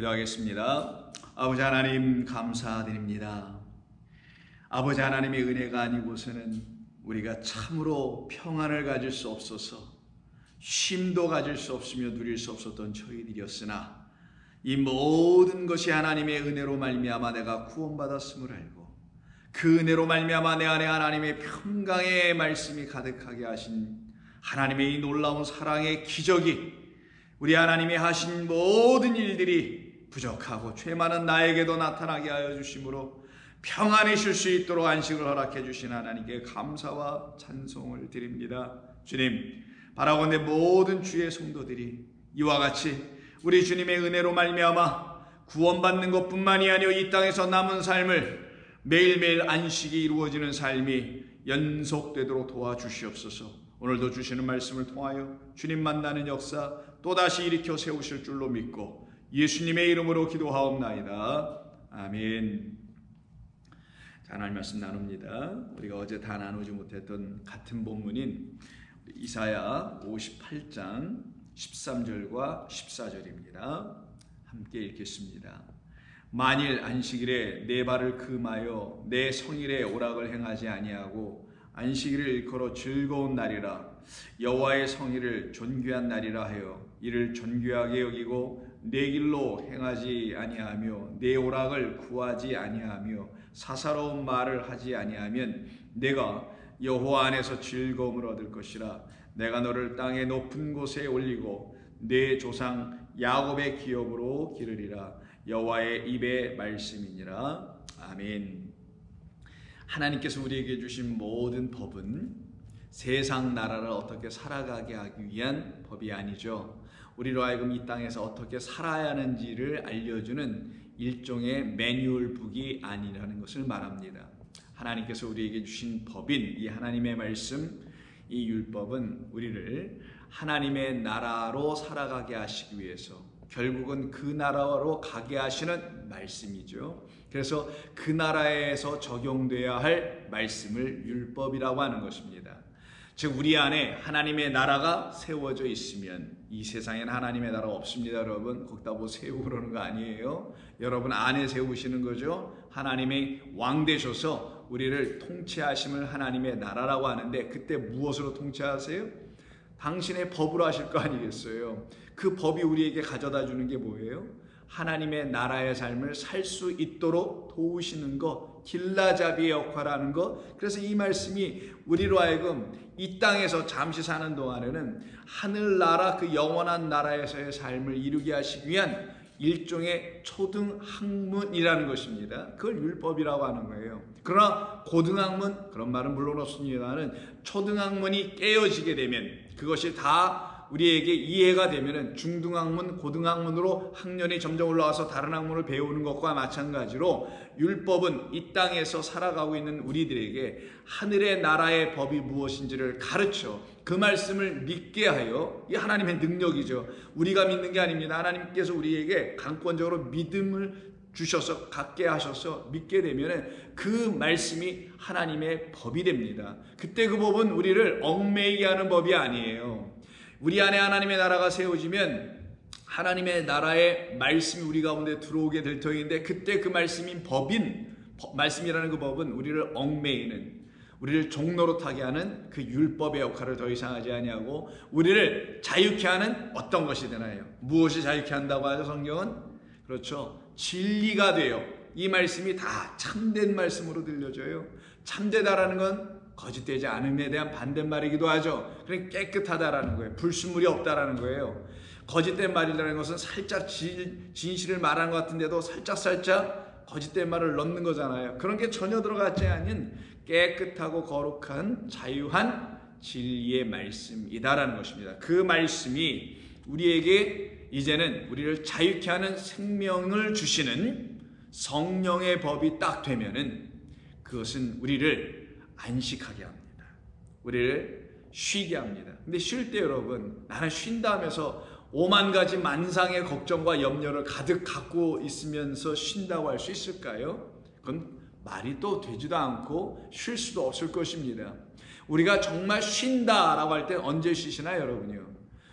기도하겠습니다. 아버지 하나님 감사드립니다. 아버지 하나님의 은혜가 아니고서는 우리가 참으로 평안을 가질 수 없어서 쉼도 가질 수 없으며 누릴 수 없었던 저희들이었으나 이 모든 것이 하나님의 은혜로 말미암아 내가 구원받았음을 알고 그 은혜로 말미암아 내 안에 하나님의 평강의 말씀이 가득하게 하신 하나님의 이 놀라운 사랑의 기적이 우리 하나님이 하신 모든 일들이 부족하고 죄 많은 나에게도 나타나게 하여 주심으로 평안히 쉴 수 있도록 안식을 허락해 주신 하나님께 감사와 찬송을 드립니다. 주님, 바라건대 모든 주의 성도들이 이와 같이 우리 주님의 은혜로 말미암아 구원받는 것뿐만이 아니라 이 땅에서 남은 삶을 매일매일 안식이 이루어지는 삶이 연속되도록 도와주시옵소서. 오늘도 주시는 말씀을 통하여 주님 만나는 역사 또다시 일으켜 세우실 줄로 믿고 예수님의 이름으로 기도하옵나이다. 아멘. 자, 하나님 말씀 나눕니다. 우리가 어제 다 나누지 못했던 같은 본문인 이사야 58장 13절과 14절입니다. 함께 읽겠습니다. 만일 안식일에 내 발을 금하여 내 성일에 오락을 행하지 아니하고 안식일을 일컬어 즐거운 날이라 여호와의 성일을 존귀한 날이라 하여 이를 존귀하게 여기고 내 길로 행하지 아니하며 내 오락을 구하지 아니하며 사사로운 말을 하지 아니하면 내가 여호와 안에서 즐거움을 얻을 것이라. 내가 너를 땅의 높은 곳에 올리고 내 조상 야곱의 기업으로 기르리라. 여호와의 입의 말씀이니라. 아멘. 하나님께서 우리에게 주신 모든 법은 세상 나라를 어떻게 살아가게 하기 위한 법이 아니죠. 우리로 하여금 이 땅에서 어떻게 살아야 하는지를 알려주는 일종의 매뉴얼북이 아니라는 것을 말합니다. 하나님께서 우리에게 주신 법인 이 하나님의 말씀, 이 율법은 우리를 하나님의 나라로 살아가게 하시기 위해서 결국은 그 나라로 가게 하시는 말씀이죠. 그래서 그 나라에서 적용돼야 할 말씀을 율법이라고 하는 것입니다. 즉 우리 안에 하나님의 나라가 세워져 있으면 이 세상에는 하나님의 나라가 없습니다. 여러분 거기다 뭐 세우고 그러는 거 아니에요. 여러분 안에 세우시는 거죠. 하나님의 왕 되셔서 우리를 통치하심을 하나님의 나라라고 하는데 그때 무엇으로 통치하세요? 당신의 법으로 하실 거 아니겠어요. 그 법이 우리에게 가져다 주는 게 뭐예요? 하나님의 나라의 삶을 살 수 있도록 도우시는 것, 길라잡이의 역할을 하는 것. 그래서 이 말씀이 우리로 하여금 이 땅에서 잠시 사는 동안에는 하늘나라 그 영원한 나라에서의 삶을 이루게 하시기 위한 일종의 초등학문이라는 것입니다. 그걸 율법이라고 하는 거예요. 그러나 고등학문, 그런 말은 물론 없습니다만 초등학문이 깨어지게 되면 그것이 다 우리에게 이해가 되면은 중등학문, 고등학문으로 학년이 점점 올라와서 다른 학문을 배우는 것과 마찬가지로 율법은 이 땅에서 살아가고 있는 우리들에게 하늘의 나라의 법이 무엇인지를 가르쳐 그 말씀을 믿게 하여 이 하나님의 능력이죠. 우리가 믿는 게 아닙니다. 하나님께서 우리에게 강권적으로 믿음을 주셔서 갖게 하셔서 믿게 되면 그 말씀이 하나님의 법이 됩니다. 그때 그 법은 우리를 얽매이게 하는 법이 아니에요. 우리 안에 하나님의 나라가 세워지면 하나님의 나라의 말씀이 우리 가운데 들어오게 될 터인데 그때 그 말씀인 법인 말씀이라는 그 법은 우리를 얽매이는 우리를 종노릇하게 하는 그 율법의 역할을 더 이상 하지 아니하고 우리를 자유케 하는 어떤 것이 되나요? 무엇이 자유케 한다고 하죠? 성경은? 그렇죠. 진리가 돼요. 이 말씀이 다 참된 말씀으로 들려져요. 참되다라는 건 거짓되지 않음에 대한 반대말이기도 하죠. 그러니까 깨끗하다라는 거예요. 불순물이 없다라는 거예요. 거짓된 말이라는 것은 살짝 진실을 말하는 것 같은데도 살짝 거짓된 말을 넣는 거잖아요. 그런 게 전혀 들어가지 않은 깨끗하고 거룩한 자유한 진리의 말씀이다라는 것입니다. 그 말씀이 우리에게 이제는 우리를 자유케 하는 생명을 주시는 성령의 법이 딱 되면은 그것은 우리를 안식하게 합니다. 우리를 쉬게 합니다. 근데 쉴 때 여러분 나는 쉰다 하면서 5만 가지 만상의 걱정과 염려를 가득 갖고 있으면서 쉰다고 할 수 있을까요? 그건 말이 또 되지도 않고 쉴 수도 없을 것입니다. 우리가 정말 쉰다라고 할 때 언제 쉬시나요, 여러분요?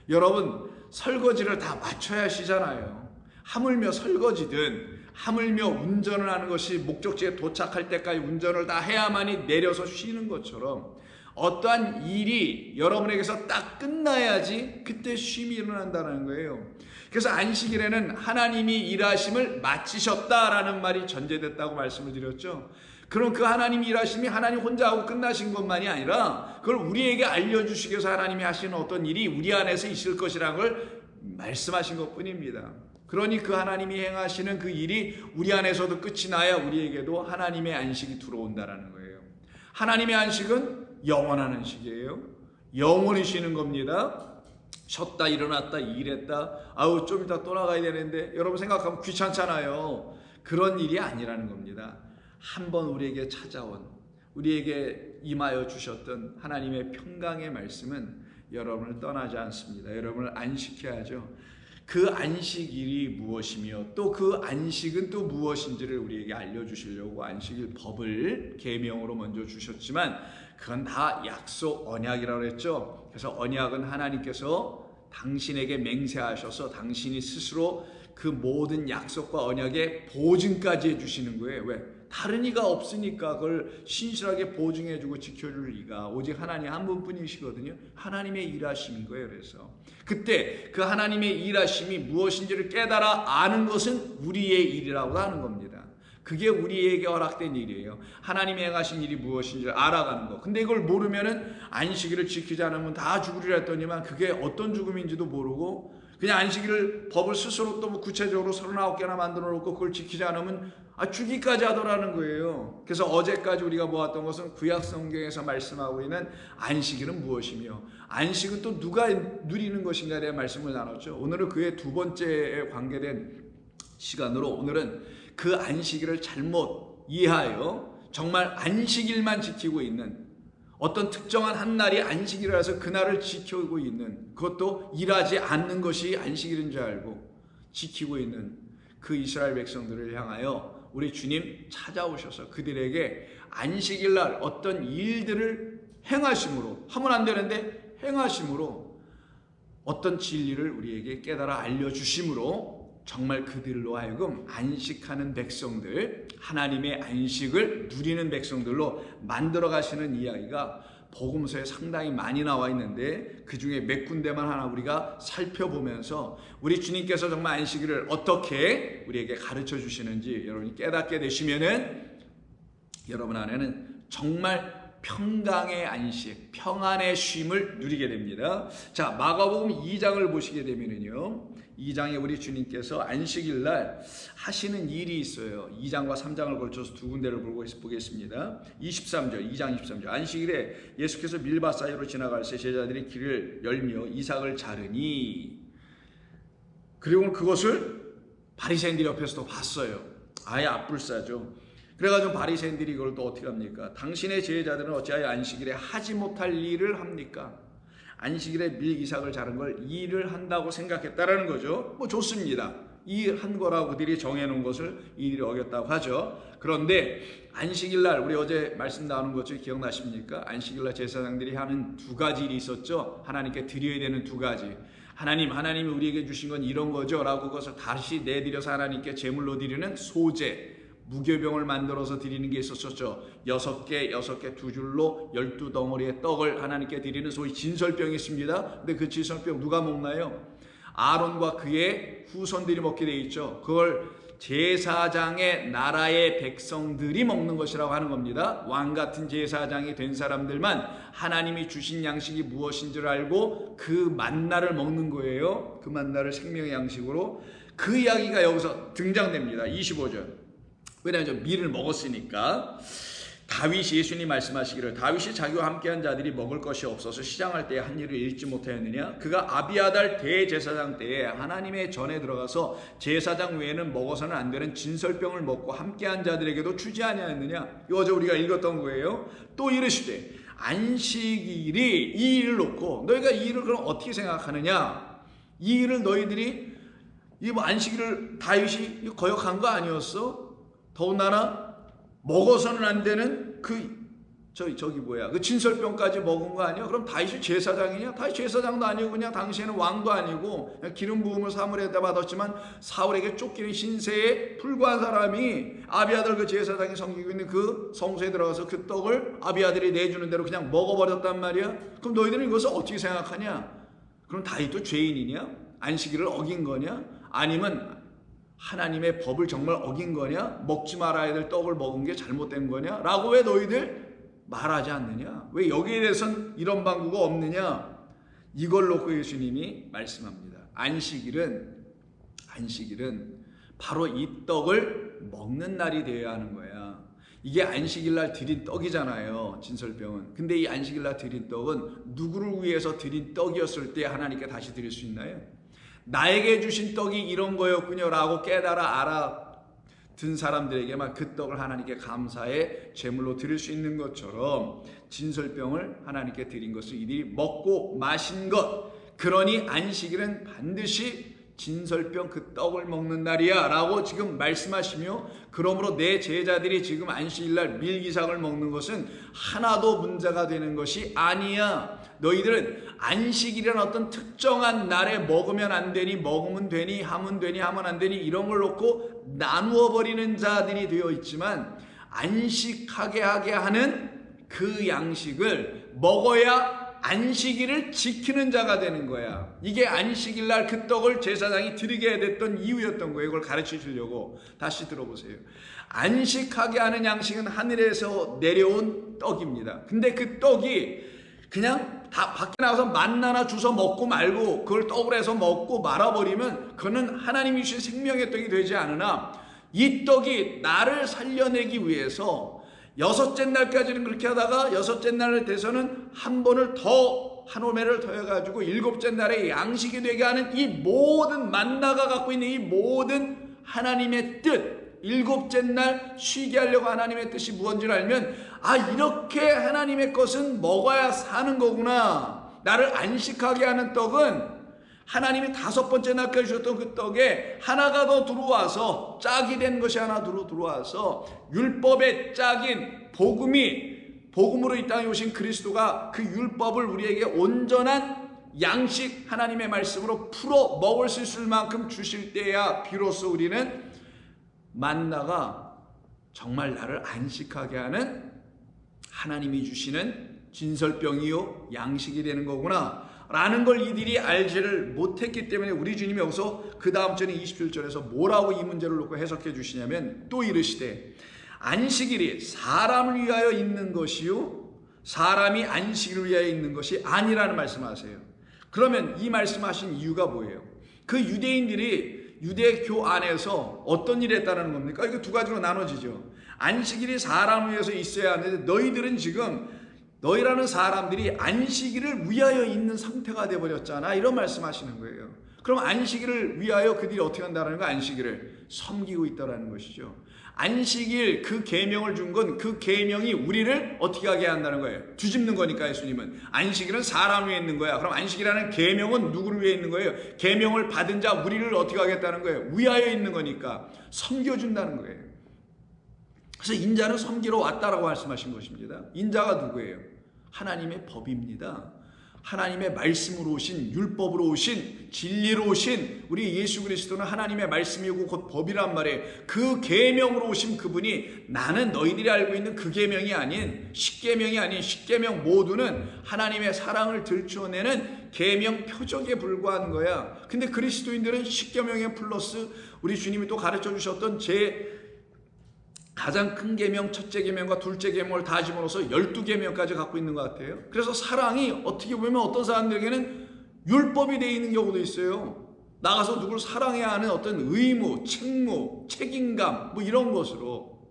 여러분 설거지를 다 맞춰야 쉬잖아요. 하물며 설거지든 하물며 운전을 하는 것이 목적지에 도착할 때까지 운전을 다 해야만이 내려서 쉬는 것처럼 어떠한 일이 여러분에게서 딱 끝나야지 그때 쉼이 일어난다는 거예요. 그래서 안식일에는 하나님이 일하심을 마치셨다라는 말이 전제됐다고 말씀을 드렸죠. 그럼 그 하나님이 일하심이 하나님 혼자 하고 끝나신 것만이 아니라 그걸 우리에게 알려주시기 위해서 하나님이 하시는 어떤 일이 우리 안에서 있을 것이라는 걸 말씀하신 것뿐입니다. 그러니 그 하나님이 행하시는 그 일이 우리 안에서도 끝이 나야 우리에게도 하나님의 안식이 들어온다라는 거예요. 하나님의 안식은 영원한 안식이에요. 영원히 쉬는 겁니다. 쉬었다 일어났다 일했다 아우 좀 이따 또 나가야 되는데 여러분 생각하면 귀찮잖아요. 그런 일이 아니라는 겁니다. 한번 우리에게 찾아온 우리에게 임하여 주셨던 하나님의 평강의 말씀은 여러분을 떠나지 않습니다. 여러분을 안식해야죠. 그 안식일이 무엇이며 또 그 안식은 또 무엇인지를 우리에게 알려주시려고 안식일 법을 계명으로 먼저 주셨지만 그건 다 약속 언약이라고 했죠. 그래서 언약은 하나님께서 당신에게 맹세하셔서 당신이 스스로 그 모든 약속과 언약의 보증까지 해주시는 거예요. 왜? 다른 이가 없으니까 그걸 신실하게 보증해주고 지켜줄 이가 오직 하나님 한 분뿐이시거든요. 하나님의 일하심인 거예요. 그래서 그때 그 하나님의 일하심이 무엇인지를 깨달아 아는 것은 우리의 일이라고 하는 겁니다. 그게 우리에게 허락된 일이에요. 하나님이 행하신 일이 무엇인지 알아가는 거. 근데 이걸 모르면은 안식일을 지키지 않으면 다 죽으리라 했더니만 그게 어떤 죽음인지도 모르고 그냥 안식일을 법을 스스로 또 구체적으로 39개나 만들어 놓고 그걸 지키지 않으면 죽기까지 하더라는 거예요. 그래서 어제까지 우리가 보았던 것은 구약 성경에서 말씀하고 있는 안식일은 무엇이며 안식은 또 누가 누리는 것인가에 대한 말씀을 나눴죠. 오늘은 그의 두 번째에 관계된 시간으로 오늘은 그 안식일을 잘못 이해하여 정말 안식일만 지키고 있는 어떤 특정한 한 날이 안식일이라서 그날을 지키고 있는 그것도 일하지 않는 것이 안식일인 줄 알고 지키고 있는 그 이스라엘 백성들을 향하여 우리 주님 찾아오셔서 그들에게 안식일날 어떤 일들을 행하심으로 하면 안 되는데 행하심으로 어떤 진리를 우리에게 깨달아 알려주심으로 정말 그들로 하여금 안식하는 백성들, 하나님의 안식을 누리는 백성들로 만들어 가시는 이야기가 복음서에 상당히 많이 나와 있는데 그 중에 몇 군데만 하나 우리가 살펴보면서 우리 주님께서 정말 안식일을 어떻게 우리에게 가르쳐 주시는지 여러분이 깨닫게 되시면은 여러분 안에는 정말 평강의 안식, 평안의 쉼을 누리게 됩니다. 자, 마가복음 2장을 보시게 되면은요. 2장에 우리 주님께서 안식일 날 하시는 일이 있어요. 2장과 3장을 걸쳐서 두 군데를 보겠습니다. 23절, 2장 23절. 안식일에 예수께서 밀밭 사이로 지나갈 때 제자들이 길을 열며 이삭을 자르니 그리고 그것을 바리새인들이 옆에서도 봤어요. 아예 앞불사죠. 그래가지고 바리새인들이 이걸 또 어떻게 합니까? 당신의 제자들은 어찌하여 안식일에 하지 못할 일을 합니까? 안식일에 밀 이삭을 자른 걸 일을 한다고 생각했다라는 거죠. 뭐 좋습니다. 일한 거라고 그들이 정해놓은 것을 일을 어겼다고 하죠. 그런데 안식일날 우리 어제 말씀 나누는 것을 기억나십니까? 안식일날 제사장들이 하는 두 가지 일이 있었죠. 하나님께 드려야 되는 두 가지. 하나님이 우리에게 주신 건 이런 거죠 라고 그것을 다시 내드려서 하나님께 제물로 드리는 소제, 무교병을 만들어서 드리는 게 있었었죠. 6개 두 줄로 12덩어리의 떡을 하나님께 드리는 소위 진설병이 있습니다. 근데 그 진설병 누가 먹나요? 아론과 그의 후손들이 먹게 돼 있죠. 그걸 제사장의 나라의 백성들이 먹는 것이라고 하는 겁니다. 왕 같은 제사장이 된 사람들만 하나님이 주신 양식이 무엇인지를 알고 그 만나를 먹는 거예요. 그 만나를 생명의 양식으로. 그 이야기가 여기서 등장됩니다. 25절. 왜냐하면 밀을 먹었으니까. 다윗이 예수님 말씀하시기를 다윗이 자기와 함께한 자들이 먹을 것이 없어서 시장할 때에 한 일을 잃지 못하였느냐. 그가 아비아달 대제사장 때에 하나님의 전에 들어가서 제사장 외에는 먹어서는 안 되는 진설병을 먹고 함께한 자들에게도 주지 아니하였느냐. 이거 어제 우리가 읽었던 거예요. 또 이르시되 안식일이 이 일을 놓고 너희가 이 일을 그럼 어떻게 생각하느냐. 이 일을 너희들이 이 뭐 안식일을 다윗이 거역한 거 아니었어? 더군다나 먹어서는 안 되는 그 저기 뭐야, 그 진설병까지 먹은 거 아니야? 그럼 다윗이 제사장이냐? 다윗 제사장도 아니고 그냥 당시에는 왕도 아니고 그냥 기름 부음을 사무엘에다 받았지만 사울에게 쫓기는 신세에 불과한 사람이 아비아들 그 제사장이 섬기고 있는 그 성소에 들어가서 그 떡을 아비아들이 내주는 대로 그냥 먹어버렸단 말이야. 그럼 너희들은 이것을 어떻게 생각하냐? 그럼 다윗도 죄인이냐? 안식일을 어긴 거냐? 아니면 하나님의 법을 정말 어긴 거냐? 먹지 말아야 될 떡을 먹은 게 잘못된 거냐? 라고 왜 너희들 말하지 않느냐? 왜 여기에 대해서는 이런 방구가 없느냐? 이걸 놓고 예수님이 말씀합니다. 안식일은 바로 이 떡을 먹는 날이 되어야 하는 거야. 이게 안식일날 드린 떡이잖아요, 진설병은. 근데 이 안식일날 드린 떡은 누구를 위해서 드린 떡이었을 때 하나님께 다시 드릴 수 있나요? 나에게 주신 떡이 이런 거였군요 라고 깨달아 알아든 사람들에게만 그 떡을 하나님께 감사의 제물로 드릴 수 있는 것처럼 진설병을 하나님께 드린 것을 이들이 먹고 마신 것, 그러니 안식일은 반드시 진설병 그 떡을 먹는 날이야 라고 지금 말씀하시며, 그러므로 내 제자들이 지금 안식일날 밀기삭을 먹는 것은 하나도 문제가 되는 것이 아니야. 너희들은 안식일이라는 어떤 특정한 날에 먹으면 안 되니, 먹으면 되니, 하면 되니, 하면 안 되니, 이런 걸 놓고 나누어 버리는 자들이 되어 있지만, 안식하게 하게 하는 그 양식을 먹어야 안식일을 지키는 자가 되는 거야. 이게 안식일날 그 떡을 제사장이 드리게 됐던 이유였던 거예요. 이걸 가르쳐 주려고. 다시 들어보세요. 안식하게 하는 양식은 하늘에서 내려온 떡입니다. 근데 그 떡이 그냥 다 밖에 나가서 만나나 주워 먹고 말고 그걸 떡으로 해서 먹고 말아버리면 그거는 하나님이 주신 생명의 떡이 되지 않으나, 이 떡이 나를 살려내기 위해서 여섯째 날까지는 그렇게 하다가 여섯째 날에 돼서는 한 번을 더, 한 호매를 더 해가지고 일곱째 날에 양식이 되게 하는 이 모든 만나가 갖고 있는 이 모든 하나님의 뜻, 일곱째 날 쉬게 하려고 하나님의 뜻이 무언지를 알면, 아, 이렇게 하나님의 것은 먹어야 사는 거구나. 나를 안식하게 하는 떡은 하나님이 다섯 번째 날까지 주셨던 그 떡에 하나가 더 들어와서, 짝이 된 것이 하나 들어와서 율법의 짝인 복음으로 이 땅에 오신 그리스도가 그 율법을 우리에게 온전한 양식, 하나님의 말씀으로 풀어 먹을 수 있을 만큼 주실 때야 비로소 우리는 만나가 정말 나를 안식하게 하는 하나님이 주시는 진설병이요 양식이 되는 거구나 라는 걸 이들이 알지를 못했기 때문에 우리 주님이 여기서 그 다음 절에 27절에서 뭐라고 이 문제를 놓고 해석해 주시냐면, 또 이르시되 안식일이 사람을 위하여 있는 것이요 사람이 안식일을 위하여 있는 것이 아니라는 말씀하세요. 그러면 이 말씀하신 이유가 뭐예요? 그 유대인들이 유대교 안에서 어떤 일을 했다는 겁니까? 이거 두 가지로 나눠지죠. 안식일이 사람을 위해서 있어야 하는데 너희들은 지금 너희라는 사람들이 안식일을 위하여 있는 상태가 되어버렸잖아, 이런 말씀하시는 거예요. 그럼 안식일을 위하여 그들이 어떻게 한다는 거? 안식일을 섬기고 있다는 것이죠. 안식일 그 계명을 준 건 그 계명이 우리를 어떻게 하게 한다는 거예요? 뒤집는 거니까. 예수님은 안식일은 사람 위에 있는 거야. 그럼 안식이라는 계명은 누구를 위해 있는 거예요? 계명을 받은 자 우리를 어떻게 하겠다는 거예요? 위하여 있는 거니까 섬겨준다는 거예요. 그래서 인자는 섬기러 왔다라고 말씀하신 것입니다. 인자가 누구예요? 하나님의 법입니다. 하나님의 말씀으로 오신, 율법으로 오신, 진리로 오신 우리 예수 그리스도는 하나님의 말씀이고 곧 법이란 말이에요. 그 계명으로 오신 그분이, 나는 너희들이 알고 있는 그 계명이 아닌, 십계명이 아닌, 십계명 모두는 하나님의 사랑을 들추어내는 계명 표적에 불과한 거야. 근데 그리스도인들은 십계명에 플러스 우리 주님이 또 가르쳐 주셨던 가장 큰 계명, 첫째 계명과 둘째 계명을 다 집어넣어서 12계명까지 갖고 있는 것 같아요. 그래서 사랑이 어떻게 보면 어떤 사람들에게는 율법이 되어 있는 경우도 있어요. 나가서 누굴 사랑해야 하는 어떤 의무, 책무, 책임감 뭐 이런 것으로.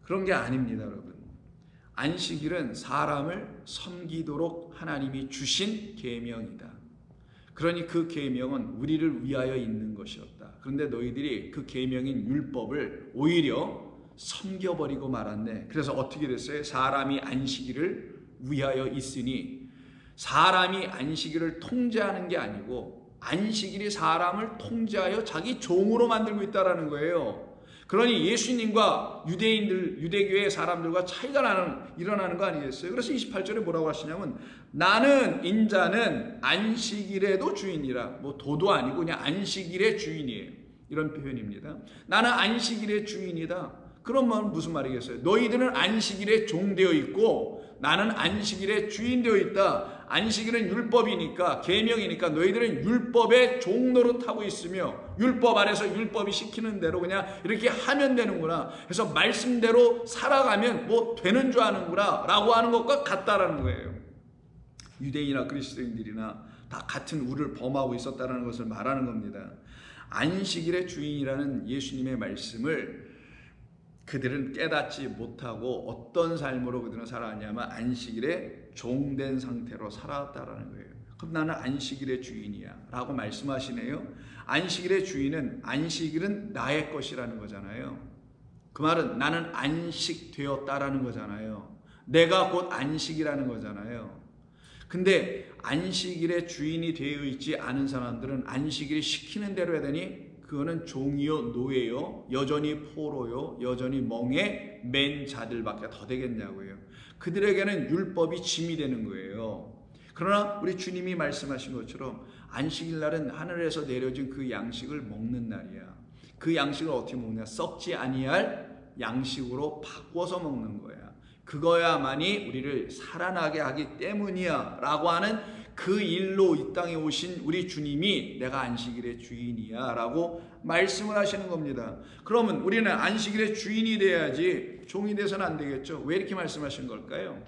그런 게 아닙니다, 여러분. 안식일은 사람을 섬기도록 하나님이 주신 계명이다. 그러니 그 계명은 우리를 위하여 있는 것이었다. 그런데 너희들이 그 계명인 율법을 오히려 섬겨버리고 말았네. 그래서 어떻게 됐어요? 사람이 안식일을 위하여 있으니, 사람이 안식일을 통제하는 게 아니고 안식일이 사람을 통제하여 자기 종으로 만들고 있다는 거예요. 그러니 예수님과 유대교의 사람들과 차이가 일어나는 거 아니겠어요? 그래서 28절에 뭐라고 하시냐면 나는 인자는 안식일에도 주인이라. 뭐 도도 아니고 그냥 안식일의 주인이에요. 이런 표현입니다. 나는 안식일의 주인이다. 그러면 무슨 말이겠어요? 너희들은 안식일에 종되어 있고 나는 안식일에 주인되어 있다. 안식일은 율법이니까, 계명이니까 너희들은 율법의 종노릇하고 있으며 율법 아래서 율법이 시키는 대로 그냥 이렇게 하면 되는구나. 그래서 말씀대로 살아가면 뭐 되는 줄 아는구나 라고 하는 것과 같다라는 거예요. 유대인이나 그리스도인들이나 다 같은 우를 범하고 있었다는 것을 말하는 겁니다. 안식일의 주인이라는 예수님의 말씀을 그들은 깨닫지 못하고 어떤 삶으로 그들은 살아왔냐면 안식일에 종된 상태로 살아왔다라는 거예요. 그럼 나는 안식일의 주인이야 라고 말씀하시네요. 안식일의 주인은, 안식일은 나의 것이라는 거잖아요. 그 말은 나는 안식되었다라는 거잖아요. 내가 곧 안식이라는 거잖아요. 근데 안식일의 주인이 되어 있지 않은 사람들은 안식일이 시키는 대로 해야 되니 그거는 종이요 노예요, 여전히 포로요, 여전히 멍에 맨 자들밖에 더 되겠냐고요. 그들에게는 율법이 짐이 되는 거예요. 그러나 우리 주님이 말씀하신 것처럼 안식일 날은 하늘에서 내려진 그 양식을 먹는 날이야. 그 양식을 어떻게 먹냐? 썩지 아니할 양식으로 바꿔서 먹는 거야. 그거야만이 우리를 살아나게 하기 때문이야 라고 하는 그 일로 이 땅에 오신 우리 주님이 내가 안식일의 주인이야 라고 말씀을 하시는 겁니다. 그러면 우리는 안식일의 주인이 돼야지 종이 돼서는 안 되겠죠. 왜 이렇게 말씀하신 걸까요?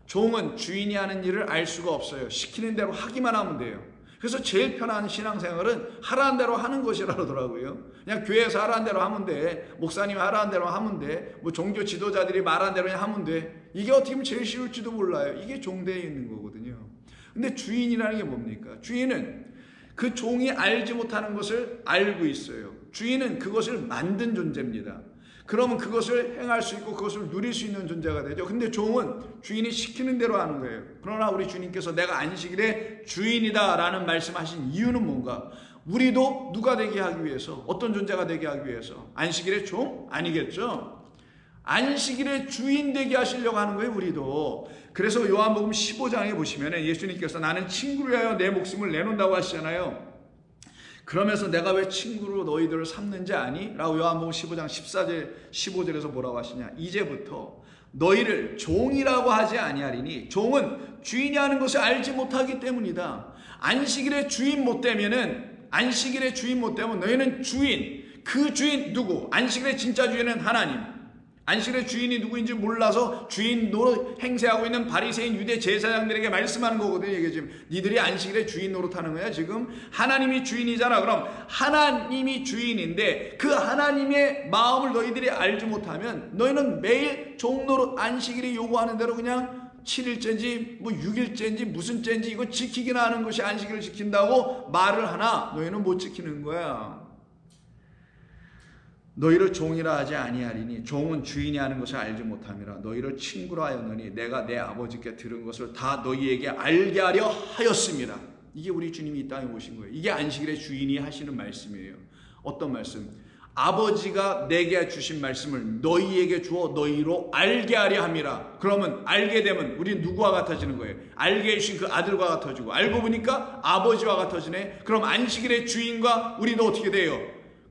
종은 주인이 하는 일을 알 수가 없어요. 시키는 대로 하기만 하면 돼요. 그래서 제일 편한 신앙생활은 하라는 대로 하는 것이라더라고요. 그냥 교회에서 하라는 대로 하면 돼. 목사님이 하라는 대로 하면 돼. 뭐 종교 지도자들이 말하는 대로 그냥 하면 돼. 이게 어떻게 보면 제일 쉬울지도 몰라요. 이게 종되어 있는 거거든요. 근데 주인이라는 게 뭡니까? 주인은 그 종이 알지 못하는 것을 알고 있어요. 주인은 그것을 만든 존재입니다. 그러면 그것을 행할 수 있고 그것을 누릴 수 있는 존재가 되죠. 근데 종은 주인이 시키는 대로 하는 거예요. 그러나 우리 주님께서 내가 안식일의 주인이다 라는 말씀하신 이유는 뭔가? 우리도 누가 되게 하기 위해서, 어떤 존재가 되게 하기 위해서? 안식일의 종? 아니겠죠? 안식일의 주인 되게 하시려고 하는 거예요. 우리도. 그래서 요한복음 15장에 보시면 예수님께서 나는 친구를 위하여 내 목숨을 내놓는다고 하시잖아요. 그러면서 내가 왜 친구로 너희들을 삼는지 아니? 라고 요한복음 15장 14절 15절에서 뭐라고 하시냐? 이제부터 너희를 종이라고 하지 아니하리니 종은 주인이 하는 것을 알지 못하기 때문이다. 안식일의 주인 못 되면은, 안식일의 주인 못 되면 너희는 주인, 그 주인 누구? 안식일의 진짜 주인은 하나님. 안식일의 주인이 누구인지 몰라서 주인 노릇 행세하고 있는 바리새인 유대 제사장들에게 말씀하는 거거든요. 이게 지금 니들이 안식일의 주인 노릇하는 거야. 지금 하나님이 주인이잖아. 그럼 하나님이 주인인데 그 하나님의 마음을 너희들이 알지 못하면 너희는 매일 종노릇 안식일이 요구하는 대로 그냥 7일째인지 뭐 6일째인지 무슨 째인지 이거 지키기나 하는 것이 안식일을 지킨다고 말을 하나 너희는 못 지키는 거야. 너희를 종이라 하지 아니하리니 종은 주인이 하는 것을 알지 못함이라. 너희를 친구라 하였느니 내가 내 아버지께 들은 것을 다 너희에게 알게 하려 하였습니다. 이게 우리 주님이 이 땅에 오신 거예요. 이게 안식일의 주인이 하시는 말씀이에요. 어떤 말씀? 아버지가 내게 주신 말씀을 너희에게 주어 너희로 알게 하려 함이라. 그러면 알게 되면 우리는 누구와 같아지는 거예요? 알게 해주신 그 아들과 같아지고, 알고 보니까 아버지와 같아지네. 그럼 안식일의 주인과 우리도 어떻게 돼요?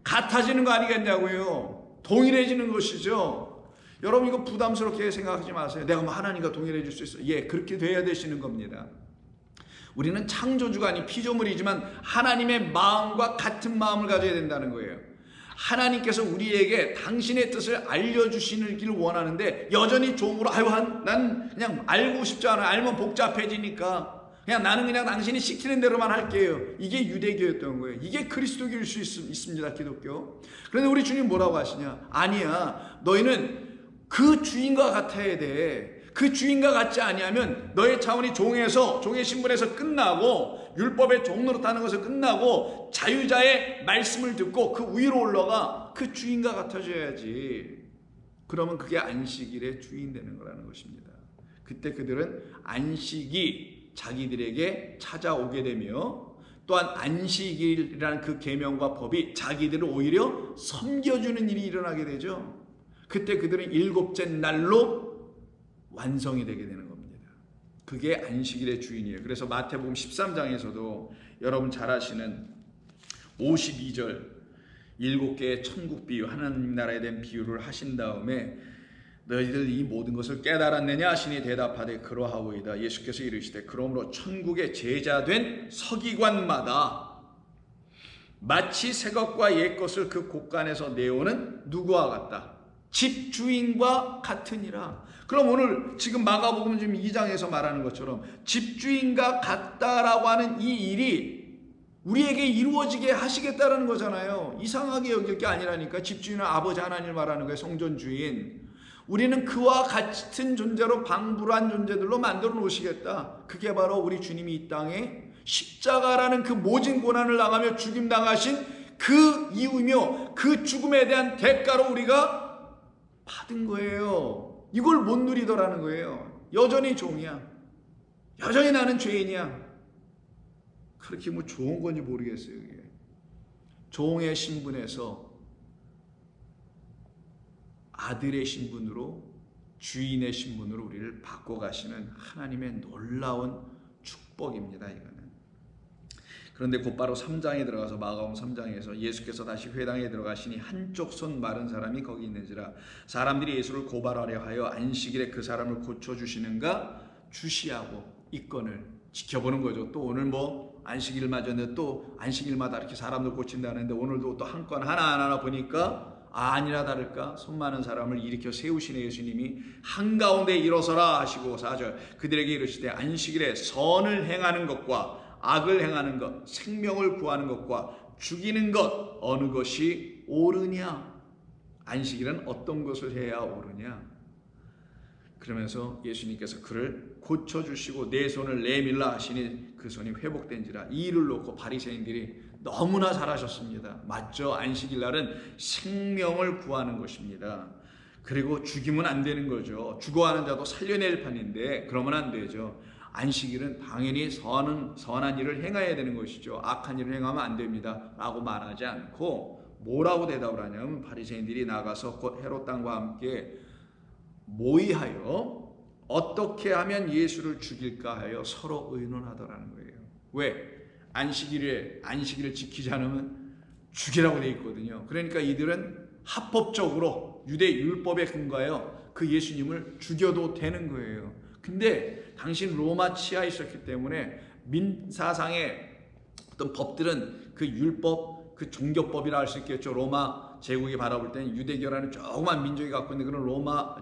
같아지는 거 아니겠냐고요. 동일해지는 것이죠. 여러분 이거 부담스럽게 생각하지 마세요. 내가 뭐 하나님과 동일해질 수 있어요. 예, 그렇게 돼야 되시는 겁니다. 우리는 창조주가 아닌 피조물이지만 하나님의 마음과 같은 마음을 가져야 된다는 거예요. 하나님께서 우리에게 당신의 뜻을 알려주시길 원하는데 여전히 종으로 난 그냥 알고 싶지 않아요. 알면 복잡해지니까 나는 그냥 당신이 시키는 대로만 할게요. 이게 유대교였던 거예요. 이게 그리스도교일 수 있습니다. 기독교. 그런데 우리 주님 뭐라고 하시냐? 아니야. 너희는 그 주인과 같아야 돼. 그 주인과 같지 아니하면 너의 차원이 종의 신분에서 끝나고 율법의 종노릇하는 것에서 끝나고 자유자의 말씀을 듣고 그 위로 올라가 그 주인과 같아져야지. 그러면 그게 안식일의 주인 되는 거라는 것입니다. 그때 그들은 안식이 자기들에게 찾아오게 되며 또한 안식일이라는 그 계명과 법이 자기들을 오히려 섬겨주는 일이 일어나게 되죠. 그때 그들은 일곱째 날로 완성이 되게 되는 겁니다. 그게 안식일의 주인이에요. 그래서 마태복음 13장에서도 여러분 잘 아시는 52절 7개의 천국 비유, 하나님 나라에 대한 비유를 하신 다음에 너희들 이 모든 것을 깨달았느냐 하시니 대답하되 그러하오이다. 예수께서 이르시되 그러므로 천국의 제자된 서기관마다 마치 새 것과 옛 것을 그 곳간에서 내오는 누구와 같다. 집주인과 같으니라. 그럼 오늘 지금 마가복음 지금 2장에서 말하는 것처럼 집주인과 같다라고 하는 이 일이 우리에게 이루어지게 하시겠다라는 거잖아요. 이상하게 여길 게 아니라니까. 집주인은 아버지 하나님을 말하는 거예요. 성전 주인. 우리는 그와 같은 존재로 방불한 존재들로 만들어 놓으시겠다. 그게 바로 우리 주님이 이 땅에 십자가라는 그 모진 고난을 당하며 죽임당하신 그 이유이며 그 죽음에 대한 대가로 우리가 받은 거예요. 이걸 못 누리더라는 거예요. 여전히 종이야. 여전히 나는 죄인이야. 그렇게 뭐 좋은 건지 모르겠어요. 이게. 종의 신분에서 아들의 신분으로, 주인의 신분으로 우리를 바꿔가시는 하나님의 놀라운 축복입니다. 이거는. 그런데 곧바로 3장에 들어가서 마가복음 3장에서 예수께서 다시 회당에 들어가시니 한쪽 손 마른 사람이 거기 있는지라. 사람들이 예수를 고발하려 하여 안식일에 그 사람을 고쳐주시는가 주시하고 이 건을 지켜보는 거죠. 또 오늘 뭐 안식일 맞았는데 또 안식일마다 이렇게 사람들 고친다는데 오늘도 또 한 건 하나하나 보니까 아니나 다를까 손 많은 사람을 일으켜 세우시는 예수님이 한가운데 일어서라 하시고 4절 그들에게 이르시되 안식일에 선을 행하는 것과 악을 행하는 것, 생명을 구하는 것과 죽이는 것 어느 것이 옳으냐? 안식일은 어떤 것을 해야 옳으냐? 그러면서 예수님께서 그를 고쳐주시고 내 손을 내밀라 하시니 그 손이 회복된지라. 이 일을 놓고 바리새인들이 너무나 잘하셨습니다. 맞죠? 안식일 날은 생명을 구하는 것입니다. 그리고 죽이면 안 되는 거죠. 죽어가는 자도 살려낼 판인데 그러면 안 되죠. 안식일은 당연히 선한 일을 행해야 되는 것이죠. 악한 일을 행하면 안 됩니다 라고 말하지 않고 뭐라고 대답을 하냐면 바리새인들이 나가서 곧 헤롯 왕과 함께 모의하여 어떻게 하면 예수를 죽일까 하여 서로 의논하더라는 거예요. 왜? 안식일을 지키지 않으면 죽이라고 돼 있거든요. 그러니까 이들은 합법적으로 유대 율법에 근거하여 그 예수님을 죽여도 되는 거예요. 근데 당신 로마 치하에 있었기 때문에 민사상의 어떤 법들은 그 율법, 그 종교법이라 할 수 있겠죠. 로마 제국이 바라볼 때는 유대교라는 조그만 민족이 갖고 있는 그런 로마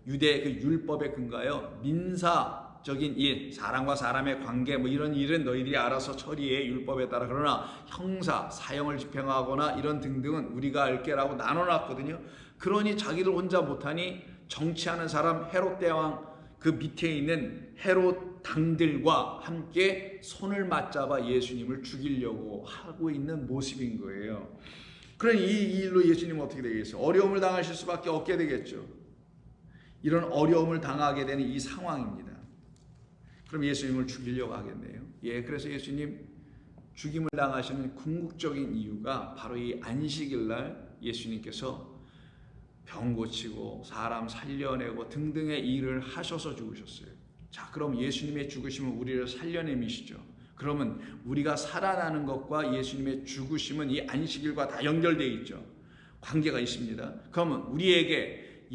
유대 그 율법에 근거하여 민사적인 일, 사람과 사람의 관계 뭐 이런 일은 너희들이 알아서 처리해 율법에 따라. 그러나 형사, 사형을 집행하거나 이런 등등은 우리가 알게라고 나눠놨거든요. 그러니 자기들 혼자 못하니 정치하는 사람 헤롯 대왕 그 밑에 있는 헤롯 당들과 함께 손을 맞잡아 예수님을 죽이려고 하고 있는 모습인 거예요. 그러니 이 일로 예수님은 어떻게 되겠어요? 어려움을 당하실 수밖에 없게 되겠죠. 이런 어려움을 당하게 되는 이 상황입니다. 그럼 예수님을 죽이려고 하겠네요. 예, 그래서 예수님 죽임을 당하시는 궁극적인 이유가 바로 이 안식일 날 예수님께서 병 고치고 사람 살려내고 등등의 일을 하셔서 죽으셨어요. 자, 그럼 예수님의 죽으심은 우리를 살려내미시죠. 그러면 우리가 살아나는 것과 예수님의 죽으심은 이 안식일과 다 연결되어 있죠. 관계가 있습니다. 그러면 우리에게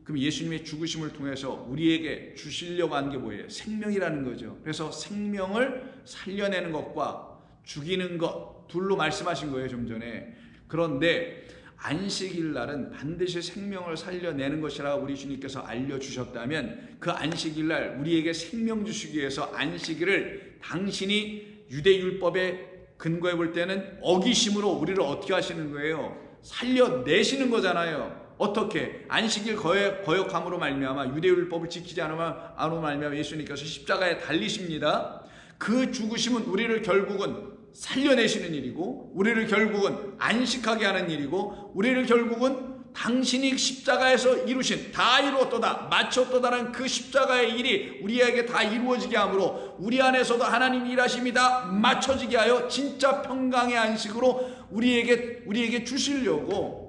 그럼 예수님의 죽으심을 통해서 우리에게 주시려고 하는 게 뭐예요? 생명이라는 거죠. 그래서 생명을 살려내는 것과 죽이는 것 둘로 말씀하신 거예요, 좀 전에. 그런데 안식일 날은 반드시 생명을 살려내는 것이라고 우리 주님께서 알려주셨다면 그 안식일 날 우리에게 생명 주시기 위해서 안식일을 당신이 유대율법에 근거해 볼 때는 어기심으로 우리를 어떻게 하시는 거예요? 살려내시는 거잖아요. 어떻게? 안식일 거역함으로 말미암아 유대율법을 지키지 않음으로 말미암아 예수님께서 십자가에 달리십니다. 그 죽으심은 우리를 결국은 살려내시는 일이고 우리를 결국은 안식하게 하는 일이고 우리를 결국은 당신이 십자가에서 이루신 다 이루었도다 마쳤도다라는 그 십자가의 일이 우리에게 다 이루어지게 하므로 우리 안에서도 하나님 일하심이 다 마쳐지게 하여 진짜 평강의 안식으로 우리에게 주시려고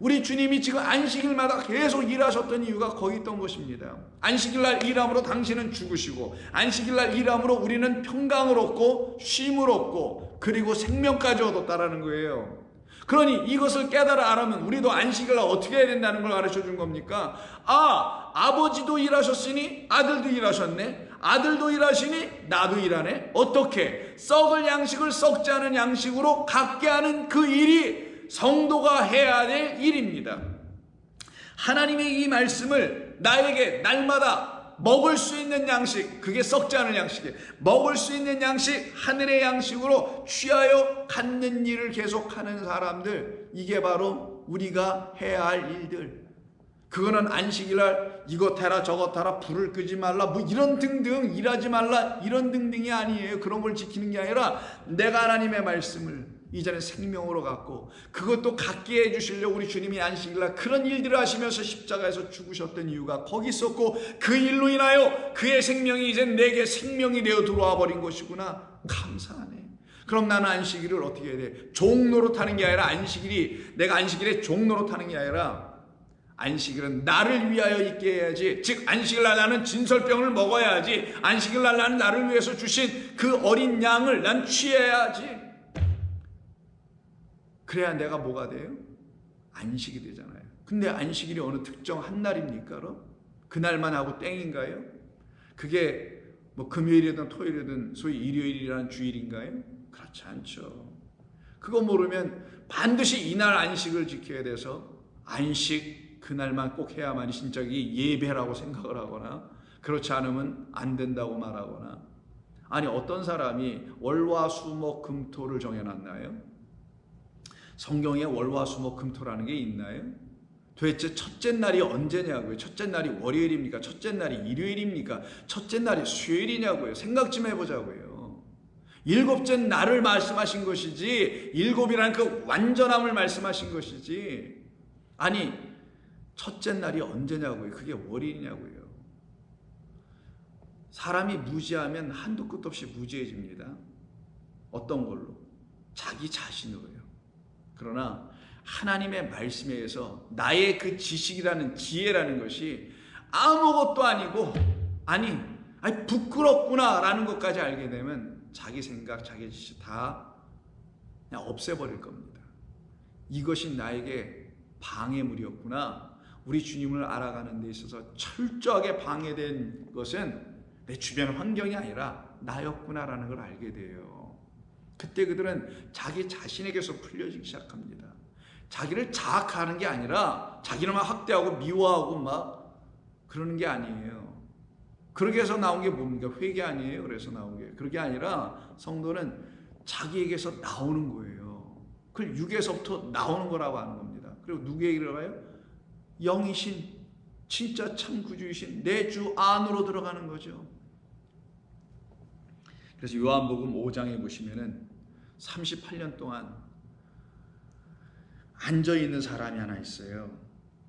우리 주님이 지금 안식일마다 계속 일하셨던 이유가 거기 있던 것입니다. 안식일날 일함으로 당신은 죽으시고 안식일날 일함으로 우리는 평강을 얻고 쉼을 얻고 그리고 생명까지 얻었다라는 거예요. 그러니 이것을 깨달아 알면 우리도 안식일날 어떻게 해야 된다는 걸 가르쳐 준 겁니까? 아버지도 일하셨으니 아들도 일하셨네. 아들도 일하시니 나도 일하네. 어떻게? 썩을 양식을 썩지 않은 양식으로 갖게 하는 그 일이 성도가 해야 될 일입니다. 하나님의 이 말씀을 나에게 날마다 먹을 수 있는 양식, 그게 썩지 않은 양식이에요. 먹을 수 있는 양식, 하늘의 양식으로 취하여 갖는 일을 계속하는 사람들, 이게 바로 우리가 해야 할 일들. 그거는 안식일날 이것 해라 저것 해라 불을 끄지 말라 뭐 이런 등등 일하지 말라 이런 등등이 아니에요. 그런 걸 지키는 게 아니라 내가 하나님의 말씀을 이제는 생명으로 갖고 그것도 갖게 해주시려고 우리 주님이 안식일날 그런 일들을 하시면서 십자가에서 죽으셨던 이유가 거기 있었고 그 일로 인하여 그의 생명이 이제 내게 생명이 되어 들어와 버린 것이구나. 감사하네. 그럼 나는 안식일을 어떻게 해야 돼? 종노릇하는 게 아니라 내가 안식일에 종노릇하는 게 아니라 안식일은 나를 위하여 있게 해야지. 즉 안식일날 나는 진설병을 먹어야지. 안식일날 나는 나를 위해서 주신 그 어린 양을 난 취해야지. 그래야 내가 뭐가 돼요? 안식이 되잖아요. 근데 안식일이 어느 특정 한 날입니까? 그럼? 그날만 하고 땡인가요? 그게 뭐 금요일이든 토요일이든 소위 일요일이라는 주일인가요? 그렇지 않죠. 그거 모르면 반드시 이날 안식을 지켜야 돼서 안식 그날만 꼭 해야만이 진짜 예배라고 생각을 하거나 그렇지 않으면 안 된다고 말하거나 아니 어떤 사람이 월화수목금토를 정해놨나요? 성경에 월화수목금토라는 게 있나요? 도대체 첫째 날이 언제냐고요? 첫째 날이 월요일입니까? 첫째 날이 일요일입니까? 첫째 날이 수요일이냐고요? 생각 좀 해보자고요. 일곱째 날을 말씀하신 것이지 일곱이라는 그 완전함을 말씀하신 것이지 아니 첫째 날이 언제냐고요? 그게 월요일이냐고요? 사람이 무지하면 한도 끝도 없이 무지해집니다. 어떤 걸로? 자기 자신으로요. 그러나 하나님의 말씀에 의해서 나의 그 지식이라는 지혜라는 것이 아무것도 아니고 아니 부끄럽구나 라는 것까지 알게 되면 자기 생각, 자기 지식 다 그냥 없애버릴 겁니다. 이것이 나에게 방해물이었구나. 우리 주님을 알아가는 데 있어서 철저하게 방해된 것은 내 주변 환경이 아니라 나였구나라는 걸 알게 돼요. 그때 그들은 자기 자신에게서 풀려지기 시작합니다. 자기를 자학하는 게 아니라 자기를만 학대하고 미워하고 막 그러는 게 아니에요. 그렇게 해서 나온 게 뭡니까? 회개 아니에요. 그래서 나온 게. 그게 아니라 성도는 자기에게서 나오는 거예요. 그걸 육에서부터 나오는 거라고 하는 겁니다. 그리고 누구에게 들어가요? 영이신 진짜 참 구주이신 내 주 안으로 들어가는 거죠. 그래서 요한복음 5장에 보시면은 38년 동안 앉아있는 사람이 하나 있어요.